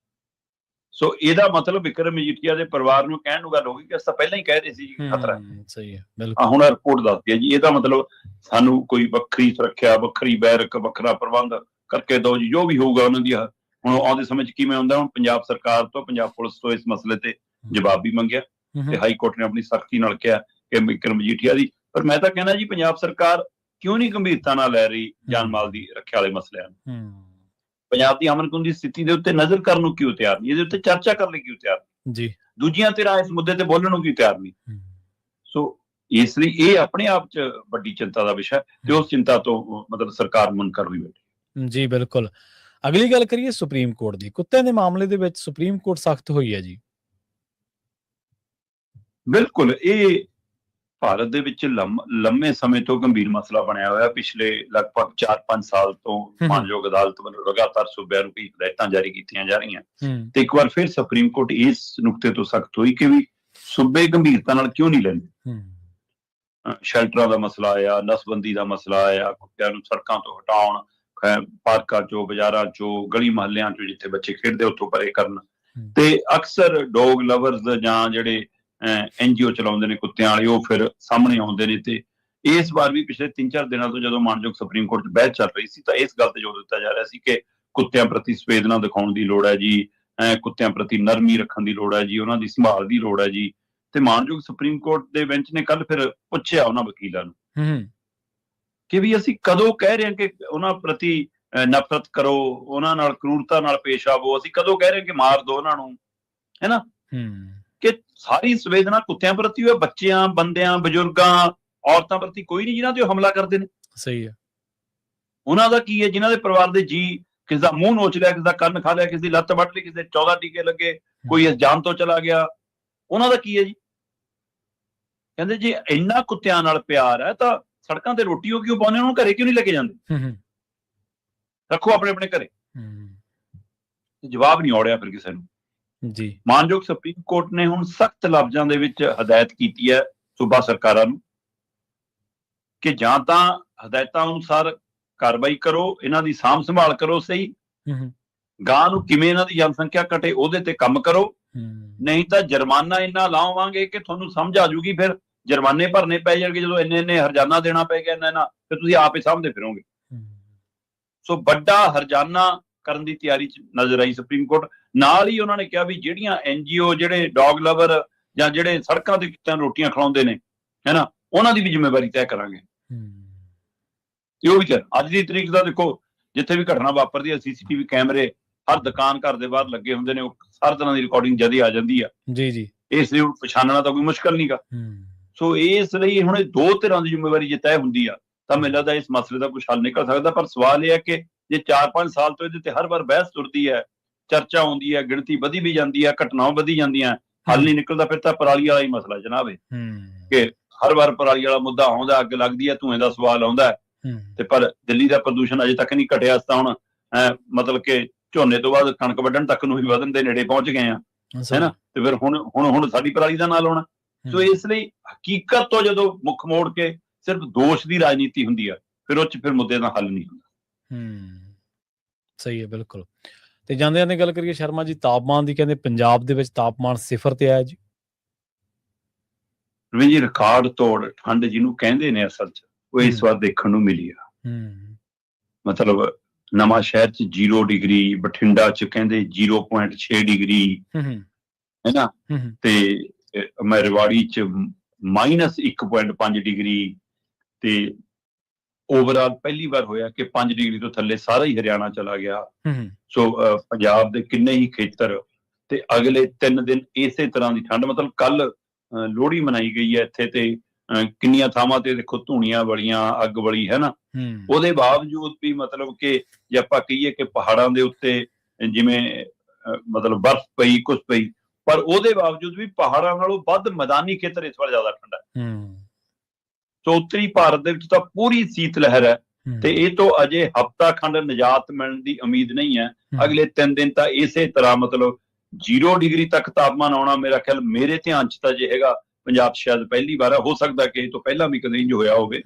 ਸੋ ਇਹਦਾ ਮਤਲਬ ਬਿਕਰਮ ਮਜੀਠੀਆ ਦੇ ਪਰਿਵਾਰ ਨੂੰ ਕਹਿਣ ਨੂੰ ਗੱਲ ਹੋ ਗਈ ਕਿ ਅਸੀਂ ਤਾਂ ਪਹਿਲਾਂ ਹੀ ਕਹਿ ਰਹੇ ਸੀ ਖਤਰਾ। ਸਹੀ ਹੈ, ਬਿਲਕੁਲ। ਹੁਣ ਰਿਪੋਰਟ ਦੱਸਦੀ ਹੈ ਜੀ, ਇਹਦਾ ਮਤਲਬ ਸਾਨੂੰ ਕੋਈ ਵੱਖਰੀ ਸੁਰੱਖਿਆ, ਵੱਖਰੀ ਬੈਰਕ, ਵੱਖਰਾ ਪ੍ਰਬੰਧ ਕਰਕੇ ਦਿਓ ਜੀ, ਜੋ ਵੀ ਹੋਊਗਾ ਉਹਨਾਂ ਦੀ। ਹੁਣ ਆਉਂਦੇ ਸਮੇਂ 'ਚ ਕਿਵੇਂ ਹੁੰਦਾ, ਹੁਣ ਪੰਜਾਬ ਸਰਕਾਰ ਤੋਂ, ਪੰਜਾਬ ਪੁਲਿਸ ਤੋਂ ਇਸ ਮਸਲੇ ਤੇ ਜਵਾਬ ਵੀ ਮੰਗਿਆ, ਤੇ ਹਾਈ ਕੋਰਟ ਨੇ ਆਪਣੀ ਸਖਤੀ ਨਾਲ ਕਿਹਾ ਕਿ ਬਿਕਰਮ ਮਜੀਠੀਆ ਦੀ। ਪਰ ਮੈਂ ਤਾਂ ਕਹਿਣਾ ਜੀ, ਪੰਜਾਬ ਸਰਕਾਰ ਕਿਉਂ ਨਹੀਂ ਗੰਭੀਰਤਾ ਨਾਲ ਲੈ ਰਹੀ ਜਾਨ ਮਾਲ ਦੀ ਰੱਖਿਆ ਵਾਲੇ ਮਸਲਿਆਂ ਨੂੰ? ਪੰਜਾਬ ਦੀ ਅਮਨ ਕਾਨੂੰਨ ਦੀ ਸਥਿਤੀ ਦੇ ਉੱਤੇ ਨਜ਼ਰ ਕਰਨ ਨੂੰ ਕਿਉਂ ਤਿਆਰ ਨਹੀਂ? ਇਹਦੇ ਉੱਤੇ ਚਰਚਾ ਕਰਨ ਲਈ ਕਿਉਂ ਤਿਆਰ ਨਹੀਂ ਜੀ? ਦੂਜੀਆਂ ਧਿਰਾਂ ਇਸ ਮੁੱਦੇ ਤੇ ਬੋਲਣ ਨੂੰ ਕਿਉਂ ਤਿਆਰ ਨਹੀਂ? ਸੋ ਇਸ ਲਈ ਇਹ ਆਪਣੇ ਆਪ 'ਚ ਵੱਡੀ ਚਿੰਤਾ ਦਾ ਵਿਸ਼ਾ, ਤੇ ਉਸ ਚਿੰਤਾ ਤੋਂ ਮਤਲਬ ਸਰਕਾਰ ਮੁਨਕਰ ਹੋਈ ਬੈਠੀ ਜੀ। ਬਿਲਕੁਲ। ਅਗਲੀ ਗੱਲ ਕਰੀਏ ਸੁਪਰੀਮ ਕੋਰਟ ਦੀ। ਕੁੱਤਿਆਂ ਦੇ ਮਾਮਲੇ ਦੇ ਵਿੱਚ ਸੁਪਰੀਮ ਕੋਰਟ ਸਖਤ ਹੋਈ ਹੈ ਜੀ। ਬਿਲਕੁਲ, ਇਹ ਭਾਰਤ ਦੇ ਵਿੱਚ ਲੰਮੇ ਸਮੇਂ ਤੋਂ ਗੰਭੀਰ ਮਸਲਾ ਬਣਿਆ ਹੋਇਆ। ਪਿਛਲੇ ਲਗਭਗ 4-5 ਸਾਲ ਤੋਂ ਮਾਨਯੋਗ ਅਦਾਲਤ ਵੱਲੋਂ ਲਗਾਤਾਰ ਸੂਬਿਆਂ ਨੂੰ ਕਈ ਹਦਾਇਤਾਂ ਜਾਰੀ ਕੀਤੀਆਂ ਜਾ ਰਹੀਆਂ, ਤੇ ਇੱਕ ਵਾਰ ਫਿਰ ਸੁਪਰੀਮ ਕੋਰਟ ਇਸ ਨੁਕਤੇ ਤੋਂ ਸਖਤ ਹੋਈ ਕਿ ਵੀ ਸੂਬੇ ਗੰਭੀਰਤਾ ਨਾਲ ਕਿਉਂ ਨਹੀਂ ਲੈਂਦੇ। ਸ਼ੈਲਟਰਾਂ ਦਾ ਮਸਲਾ ਆਇਆ, ਨਸਬੰਦੀ ਦਾ ਮਸਲਾ ਆਇਆ, ਕੁੱਤਿਆਂ ਨੂੰ ਸੜਕਾਂ ਤੋਂ ਹਟਾਉਣ, ਪਾਰਕਾਂ ਚੋਂ, ਬਾਜ਼ਾਰਾਂ ਚੋਂ, ਗਲੀ ਮੁਹੱਲਿਆਂ ਚੋਂ ਜਿੱਥੇ ਬੱਚੇ ਖੇਡਦੇ ਉੱਥੋਂ ਪਰੇ ਕਰਨ, ਤੇ ਅਕਸਰ ਡੌਗ ਲਵਰਸ ਜਾਂ ਜਿਹੜੇ NGO ਚਲਾਉਂਦੇ ਨੇ ਕੁੱਤਿਆਂ ਵਾਲੇ, ਉਹ ਫਿਰ ਸਾਹਮਣੇ ਆਉਂਦੇ ਨੇ। ਤੇ ਇਸ ਵਾਰ ਵੀ ਪਿਛਲੇ 3-4 ਦਿਨਾਂ ਤੋਂ ਜਦੋਂ ਮਾਨਯੋਗ ਸੁਪਰੀਮ ਕੋਰਟ 'ਚ ਬਹਿਸ ਚੱਲ ਰਹੀ ਸੀ, ਤਾਂ ਇਸ ਗੱਲ ਤੇ ਜ਼ੋਰ ਦਿੱਤਾ ਜਾ ਰਿਹਾ ਸੀ ਕਿ ਕੁੱਤਿਆਂ ਪ੍ਰਤੀ ਸੰਵੇਦਨਾ ਦਿਖਾਉਣ ਦੀ ਲੋੜ ਹੈ ਜੀ, ਕੁੱਤਿਆਂ ਪ੍ਰਤੀ ਨਰਮੀ ਰੱਖਣ ਦੀ ਲੋੜ ਹੈ ਜੀ, ਉਹਨਾਂ ਦੀ ਸੰਭਾਲ ਦੀ ਲੋੜ ਹੈ ਜੀ। ਤੇ ਮਾਨਯੋਗ ਸੁਪਰੀਮ ਕੋਰਟ ਦੇ ਬੈਂਚ ਨੇ ਕੱਲ ਫਿਰ ਪੁੱਛਿਆ ਉਹਨਾਂ ਵਕੀਲਾਂ ਨੂੰ ਕਿ ਵੀ ਅਸੀਂ ਕਦੋਂ ਕਹਿ ਰਹੇ ਹਾਂ ਕਿ ਉਹਨਾਂ ਪ੍ਰਤੀ ਨਫ਼ਰਤ ਕਰੋ, ਉਹਨਾਂ ਨਾਲ ਕਰੂਰਤਾ ਨਾਲ ਪੇਸ਼ ਆਵੋ, ਅਸੀਂ ਕਦੋਂ ਕਹਿ ਰਹੇ ਹਾਂ ਕਿ ਮਾਰ ਦੋ ਉਹਨਾਂ ਨੂੰ, ਹੈ ਨਾ? ਕਿ ਸਾਰੀ ਸੰਵੇਦਨਾ ਕੁੱਤਿਆਂ ਪ੍ਰਤੀ ਹੋਏ, ਬੱਚਿਆਂ, ਬੰਦਿਆਂ, ਬਜ਼ੁਰਗਾਂ, ਔਰਤਾਂ ਪ੍ਰਤੀ ਕੋਈ ਨਹੀਂ ਜਿਨ੍ਹਾਂ ਤੇ ਉਹ ਹਮਲਾ ਕਰਦੇ ਨੇ। ਸਹੀ ਹੈ। ਉਹਨਾਂ ਦਾ ਕੀ ਹੈ ਜਿਨ੍ਹਾਂ ਦੇ ਪਰਿਵਾਰ ਦੇ ਜੀ, ਕਿਸੇ ਦਾ ਮੂੰਹ ਨੋਚ ਲਿਆ, ਕਿਸੇ ਦਾ ਕੰਨ ਖਾ ਲਿਆ, ਕਿਸੇ ਦੀ ਲੱਤ ਵੱਢ ਲਈ, ਕਿਸੇ ਦੇ 14 ਟੀਕੇ ਲੱਗੇ, ਕੋਈ ਇਸ ਜਾਨ ਤੋਂ ਚਲਾ ਗਿਆ, ਉਹਨਾਂ ਦਾ ਕੀ ਹੈ ਜੀ? ਕਹਿੰਦੇ ਜੀ ਇੰਨਾ ਕੁੱਤਿਆਂ ਨਾਲ ਪਿਆਰ ਹੈ ਤਾਂ ਸੜਕਾਂ ਤੇ ਰੋਟੀ ਉਹ ਕਿਉਂ ਪਾਉਂਦੇ, ਉਹਨੂੰ ਘਰੇ ਕਿਉਂ ਨਹੀਂ ਲੈ ਕੇ ਜਾਂਦੇ? ਰੱਖੋ ਆਪਣੇ ਆਪਣੇ ਘਰੇ। ਜਵਾਬ ਨਹੀਂ ਔੜਿਆ ਫਿਰ ਕਿਸੇ ਨੂੰ ਜੀ। ਮਾਨਯੋਗ ਸੁਪਰੀਮ ਕੋਰਟ ਨੇ ਹੁਣ ਸਖਤ ਲਫ਼ਜ਼ਾਂ ਦੇ ਵਿੱਚ ਹਦਾਇਤ ਕੀਤੀ ਹੈ ਸੂਬਾ ਸਰਕਾਰਾਂ ਨੂੰ ਕਿ ਜਾਂ ਤਾਂ ਹਦਾਇਤਾਂ ਅਨੁਸਾਰ ਕਾਰਵਾਈ ਕਰੋ, ਇਹਨਾਂ ਦੀ ਸਾਂਭ ਸੰਭਾਲ ਕਰੋ ਸਹੀ, ਗਾਂ ਨੂੰ ਕਿਵੇਂ ਇਹਨਾਂ ਦੀ ਜਨਸੰਖਿਆ ਘਟੇ ਉਹਦੇ ਤੇ ਕੰਮ ਕਰੋ, ਨਹੀਂ ਤਾਂ ਜੁਰਮਾਨਾ ਇੰਨਾ ਲਾਵਾਂਗੇ ਕਿ ਤੁਹਾਨੂੰ ਸਮਝ ਆ ਜੂਗੀ, ਫਿਰ ਜੁਰਮਾਨੇ ਭਰਨੇ ਪੈ ਜਾਣਗੇ। ਜਦੋਂ ਇੰਨੇ ਹਰਜਾਨਾ ਦੇਣਾ ਪੈ ਗਿਆ ਇੰਨਾ ਫਿਰ ਤੁਸੀਂ ਆਪ ਹੀ ਸਾਂਭਦੇ ਫਿਰੋਗੇ। ਸੋ ਵੱਡਾ ਹਰਜਾਨਾ ਕਰਨ ਦੀ ਤਿਆਰੀ ਚ ਨਜ਼ਰ ਆਈ ਸੁਪਰੀਮ ਕੋਰਟ। ਨਾਲ ਹੀ ਉਹਨਾਂ ਨੇ ਕਿਹਾ ਵੀ ਜਿਹੜੀਆਂ NGO, ਜਿਹੜੇ ਡੌਗ ਲਵਰ ਜਾਂ ਜਿਹੜੇ ਸੜਕਾਂ ਤੇ ਕਿਤੇ ਰੋਟੀਆਂ ਖਿਲਾਉਂਦੇ ਨੇ ਹੈਨਾ, ਉਹਨਾਂ ਦੀ ਵੀ ਜ਼ਿੰਮੇਵਾਰੀ ਤੈਅ ਕਰਾਂਗੇ। ਉਹ ਵੀ ਕਰ ਅੱਜ ਦੀ ਤਰੀਕ ਦਾ ਦੇਖੋ, ਜਿੱਥੇ ਵੀ ਘਟਨਾ ਵਾਪਰਦੀ ਹੈ CCTV ਕੈਮਰੇ ਹਰ ਦੁਕਾਨ ਘਰ ਦੇ ਬਾਹਰ ਲੱਗੇ ਹੁੰਦੇ ਨੇ, ਉਹ ਹਰ ਤਰ੍ਹਾਂ ਦੀ ਰਿਕਾਰਡਿੰਗ ਜਦੀ ਆ ਜਾਂਦੀ ਆ ਜੀ ਜੀ। ਇਸ ਲਈ ਪਛਾਣਨਾ ਤਾਂ ਕੋਈ ਮੁਸ਼ਕਲ ਨਹੀਂਗਾ। ਸੋ ਇਸ ਲਈ ਹੁਣ ਦੋ ਧਿਰਾਂ ਦੀ ਜ਼ਿੰਮੇਵਾਰੀ ਜੇ ਤੈਅ ਹੁੰਦੀ ਆ ਤਾਂ ਮੈਨੂੰ ਲੱਗਦਾ ਇਸ ਮਸਲੇ ਦਾ ਕੁਝ ਹੱਲ ਨਿਕਲ ਸਕਦਾ। ਪਰ ਸਵਾਲ ਇਹ ਹੈ ਕਿ ਜੇ 4-5 ਸਾਲ ਤੋਂ ਇਹਦੇ ਤੇ ਹਰ ਵਾਰ ਬਹਿਸ ਤੁਰਦੀ ਹੈ, ਚਰਚਾ ਹੁੰਦੀ ਹੈ, ਗਿਣਤੀ ਵਧੀ ਵੀ ਜਾਂਦੀ ਹੈ, ਘਟਨਾਵਾਂ ਵਧੀ ਜਾਂਦੀਆਂ, ਹੱਲ ਨਹੀਂ ਨਿਕਲਦਾ, ਫਿਰ ਤਾਂ ਪਰਾਲੀ ਵਾਲਾ ਹੀ ਮਸਲਾ ਜਨਾਬ ਕਿ ਹਰ ਵਾਰ ਪਰਾਲੀ ਵਾਲਾ ਮੁੱਦਾ ਆਉਂਦਾ, ਅੱਗ ਲੱਗਦੀ ਹੈ, ਧੂਏ ਦਾ ਸਵਾਲ ਆਉਂਦਾ ਤੇ ਪਰ ਦਿੱਲੀ ਦਾ ਪ੍ਰਦੂਸ਼ਣ ਅਜੇ ਤੱਕ ਨਹੀਂ ਘਟਿਆ। ਤਾਂ ਹੁਣ ਮਤਲਬ ਕਿ ਝੋਨੇ ਤੋਂ ਬਾਅਦ ਕਣਕ ਵੱਢਣ ਤੱਕ ਨੂੰ ਵੀ ਵਧਣ ਦੇ ਨੇੜੇ ਪਹੁੰਚ ਗਏ ਆ ਹੈਨਾ, ਤੇ ਫਿਰ ਹੁਣ ਸਾਡੀ ਪਰਾਲੀ ਦਾ ਨਾਲ ਹੋਣਾ। ਸੋ ਇਸ ਲਈ ਹਕੀਕਤ ਤੋਂ ਜਦੋਂ ਮੁੱਖ ਮੋੜ ਕੇ ਸਿਰਫ ਦੋਸ਼ ਦੀ ਰਾਜਨੀਤੀ ਹੁੰਦੀ ਆ, ਫਿਰ ਉਹ ਚ ਫਿਰ ਮੁੱਦੇ ਦਾ ਹੱਲ ਨਹੀਂ ਹੁੰਦਾ। ਸਹੀ ਹੈ, ਬਿਲਕੁਲ। ਤੇ ਜਾਂਦੇ ਜਾਂਦੇ ਗੱਲ ਕਰੀਏ ਸ਼ਰਮਾ ਜੀ ਤਾਪਮਾਨ ਦੀ, ਕਹਿੰਦੇ ਪੰਜਾਬ ਦੇ ਵਿੱਚ ਤਾਪਮਾਨ 0 ਤੇ ਆਇਆ ਜੀ। ਰਵਿੰਦਰ ਜੀ, ਰਿਕਾਰਡ ਤੋੜ ਠੰਡ ਜਿਹਨੂੰ ਕਹਿੰਦੇ ਨੇ ਅਸਲ ਚ ਉਹ ਇਸ ਵਾਰ ਦੇਖਣ ਨੂੰ ਮਿਲੀ ਆ। ਮਤਲਬ ਨਵਾਂ ਸ਼ਹਿਰ ਚ 0 ਡਿਗਰੀ, ਬਠਿੰਡਾ ਚ ਕਹਿੰਦੇ 0.6 ਡਿਗਰੀ ਹੈਨਾ, ਤੇ ਮੈਰਵਾੜੀ ਚ -1.5 ਡਿਗਰੀ, ਤੇ ਓਵਰਆਲ ਪਹਿਲੀ ਵਾਰ ਹੋਇਆ ਕਿ 5 ਡਿਗਰੀ ਤੋਂ ਥੱਲੇ ਸਾਰਾ ਹੀ ਹਰਿਆਣਾ ਚਲਾ ਗਿਆ। ਸੋ ਪੰਜਾਬ ਦੇ ਕਿੰਨੇ ਹੀ ਖੇਤਰ, ਤੇ ਅਗਲੇ 3 ਦਿਨ ਇਸੇ ਤਰ੍ਹਾਂ ਦੀ ਠੰਡ। ਮਤਲਬ ਕੱਲ ਲੋਹੜੀ ਮਨਾਈ ਗਈ ਹੈ ਇੱਥੇ, ਤੇ ਕਿੰਨੀਆਂ ਥਾਵਾਂ ਤੇ ਦੇਖੋ ਧੂਣੀਆਂ ਬਲੀਆਂ, ਅੱਗ ਬਲੀ ਹੈ ਨਾ, ਉਹਦੇ ਬਾਵਜੂਦ ਵੀ ਮਤਲਬ ਕਿ ਜੇ ਆਪਾਂ ਕਹੀਏ ਕਿ ਪਹਾੜਾਂ ਦੇ ਉੱਤੇ ਜਿਵੇਂ ਮਤਲਬ ਬਰਫ਼ ਪਈ, ਕੁਛ ਪਈ, ਪਰ ਉਹਦੇ ਬਾਵਜੂਦ ਵੀ ਪਹਾੜਾਂ ਨਾਲੋਂ ਵੱਧ ਮੈਦਾਨੀ ਖੇਤਰ ਇਸ ਵਾਰ ਜ਼ਿਆਦਾ ਠੰਡਾ। ਸੋ ਉੱਤਰੀ ਭਾਰਤ ਦੇ ਵਿੱਚ ਤਾਂ ਪੂਰੀ ਸੀਤ ਲਹਿਰ ਹੈ, ਤੇ ਇਹ ਤੋਂ ਅਜੇ ਹਫ਼ਤਾ ਖੰਡ ਨਿਜਾਤ ਮਿਲਣ ਦੀ ਉਮੀਦ ਨਹੀਂ ਹੈ। ਅਗਲੇ 3 ਦਿਨ ਤਾਂ ਇਸੇ ਤਰ੍ਹਾਂ ਮਤਲਬ 0 ਡਿਗਰੀ ਤੱਕ ਤਾਪਮਾਨ ਆਉਣਾ, ਮੇਰਾ ਖਿਆਲ ਮੇਰੇ ਧਿਆਨ ਚ ਤਾਂ ਜੇ ਹੈਗਾ ਪੰਜਾਬ ਸ਼ਾਇਦ ਪਹਿਲੀ ਵਾਰ ਹੈ। ਹੋ ਸਕਦਾ ਕਿ ਇਹ ਤੋਂ ਪਹਿਲਾਂ ਵੀ ਕਦੇ ਇੰਜ ਹੋਇਆ ਹੋਵੇ,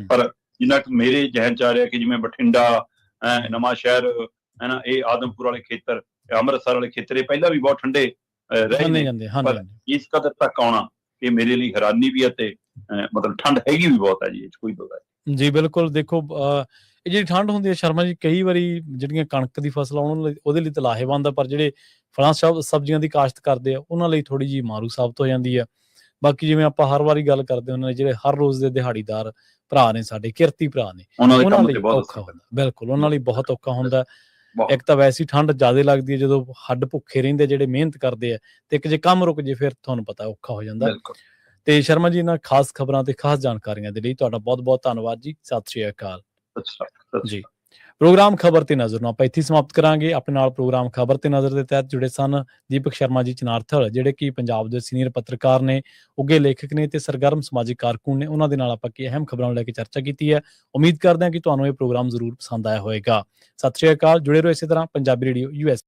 ਪਰ ਜਿੰਨਾ ਕਿ ਮੇਰੇ ਜ਼ਿਹਨ ਚ ਆ ਰਿਹਾ ਕਿ ਜਿਵੇਂ ਬਠਿੰਡਾ, ਨਵਾਂ ਸ਼ਹਿਰ ਹੈ ਨਾ, ਇਹ ਆਦਮਪੁਰ ਵਾਲੇ ਖੇਤਰ, ਅੰਮ੍ਰਿਤਸਰ ਵਾਲੇ ਖੇਤਰ, ਇਹ ਪਹਿਲਾਂ ਵੀ ਬਹੁਤ ਠੰਡੇ ਰਹੇ ਨੇ, ਪਰ ਇਸ ਕਦਰ ਤੱਕ ਆਉਣਾ ਇਹ ਮੇਰੇ ਲਈ ਹੈਰਾਨੀ ਵੀ ਹੈ, ਤੇ ਮਤਲਬ ਠੰਡ ਹੈਗੀ ਵੀ ਬਹੁਤ ਹੈ ਜੀ, ਇਹ ਚ ਕੋਈ ਦੋ ਗੱਲ ਜੀ। ਬਿਲਕੁਲ, ਦੇਖੋ ਇਹ ਜਿਹੜੀ ਠੰਡ ਹੁੰਦੀ ਹੈ ਸ਼ਰਮਾ ਜੀ, ਕਈ ਵਾਰੀ ਜਿਹੜੀਆਂ ਕਣਕ ਦੀ ਫਸਲ ਉਹਦੇ ਲਈ ਤਾਂ ਲਾਹੇਵੰਦ ਆ, ਪਰ ਜਿਹੜੇ ਫਲਾਂ ਸਬਜ਼ੀਆਂ ਦੀ ਕਾਸ਼ਤ ਕਰਦੇ ਆ ਉਹਨਾਂ ਲਈ ਥੋੜੀ ਜਿਹੀ ਮਾਰੂ ਸਾਬਤ ਹੋ ਜਾਂਦੀ ਆ। ਬਾਕੀ ਜਿਵੇਂ ਆਪਾਂ ਹਰ ਵਾਰੀ ਗੱਲ ਕਰਦੇ ਹੁੰਦੇ ਨੇ, ਜਿਹੜੇ ਹਰ ਰੋਜ਼ ਦੇ ਦਿਹਾੜੀਦਾਰ ਭਰਾ ਨੇ, ਸਾਡੇ ਕਿਰਤੀ ਭਰਾ ਨੇ, ਉਹਨਾਂ ਲਈ ਔਖਾ ਹੁੰਦਾ। ਬਿਲਕੁਲ, ਉਹਨਾਂ ਲਈ ਬਹੁਤ ਔਖਾ ਹੁੰਦਾ। ਇੱਕ ਤਾਂ ਵੈਸੀ ਠੰਡ ਜ਼ਿਆਦਾ ਲੱਗਦੀ ਹੈ ਜਦੋਂ ਹੱਡ ਭੁੱਖੇ ਰਹਿੰਦੇ ਜਿਹੜੇ ਮਿਹਨਤ ਕਰਦੇ ਆ, ਤੇ ਇੱਕ ਜੇ ਕੰਮ ਰੁਕ ਜੇ ਫਿਰ ਤੁਹਾਨੂੰ ਪਤਾ ਔਖਾ ਹੋ ਜਾਂਦਾ। ਤੇ ਸ਼ਰਮਾ ਜੀ, ਇਹਨਾਂ ਖਾਸ ਖਬਰਾਂ ਤੇ ਖਾਸ ਜਾਣਕਾਰੀਆਂ ਦੇ ਲਈ ਤੁਹਾਡਾ ਬਹੁਤ ਬਹੁਤ ਧੰਨਵਾਦ ਜੀ। ਸਤਿ ਸ਼੍ਰੀ ਅਕਾਲ ਜੀ। ਪ੍ਰੋਗਰਾਮ ਖਬਰ ਤੇ ਨਜ਼ਰ ਨੂੰ ਆਪਾਂ ਇੱਥੇ ਸਮਾਪਤ ਕਰਾਂਗੇ। ਆਪਣੇ ਨਾਲ ਪ੍ਰੋਗਰਾਮ ਖਬਰ ਤੇ ਨਜ਼ਰ ਦੇ ਤਹਿਤ ਜੁੜੇ ਸਨ ਦੀਪਕ ਸ਼ਰਮਾ ਜੀ ਚਨਾਰਥਲ, ਜਿਹੜੇ ਕਿ ਪੰਜਾਬ ਦੇ ਸੀਨੀਅਰ ਪੱਤਰਕਾਰ ਨੇ, ਉੱਘੇ ਲੇਖਕ ਨੇ ਤੇ ਸਰਗਰਮ ਸਮਾਜਿਕ ਕਾਰਕੁਨ ਨੇ। ਉਹਨਾਂ ਦੇ ਨਾਲ ਆਪਾਂ ਕੀ ਅਹਿਮ ਖਬਰਾਂ ਨੂੰ ਲੈ ਕੇ ਚਰਚਾ ਕੀਤੀ ਹੈ। ਉਮੀਦ ਕਰਦੇ ਹਾਂ ਕਿ ਤੁਹਾਨੂੰ ਇਹ ਪ੍ਰੋਗਰਾਮ ਜ਼ਰੂਰ ਪਸੰਦ ਆਇਆ ਹੋਵੇਗਾ। ਸਤਿ ਸ਼੍ਰੀ ਅਕਾਲ। ਜੁੜੇ ਰਹੋ ਇਸੇ ਤਰ੍ਹਾਂ ਪੰਜਾਬੀ ਰੇਡੀਓ US।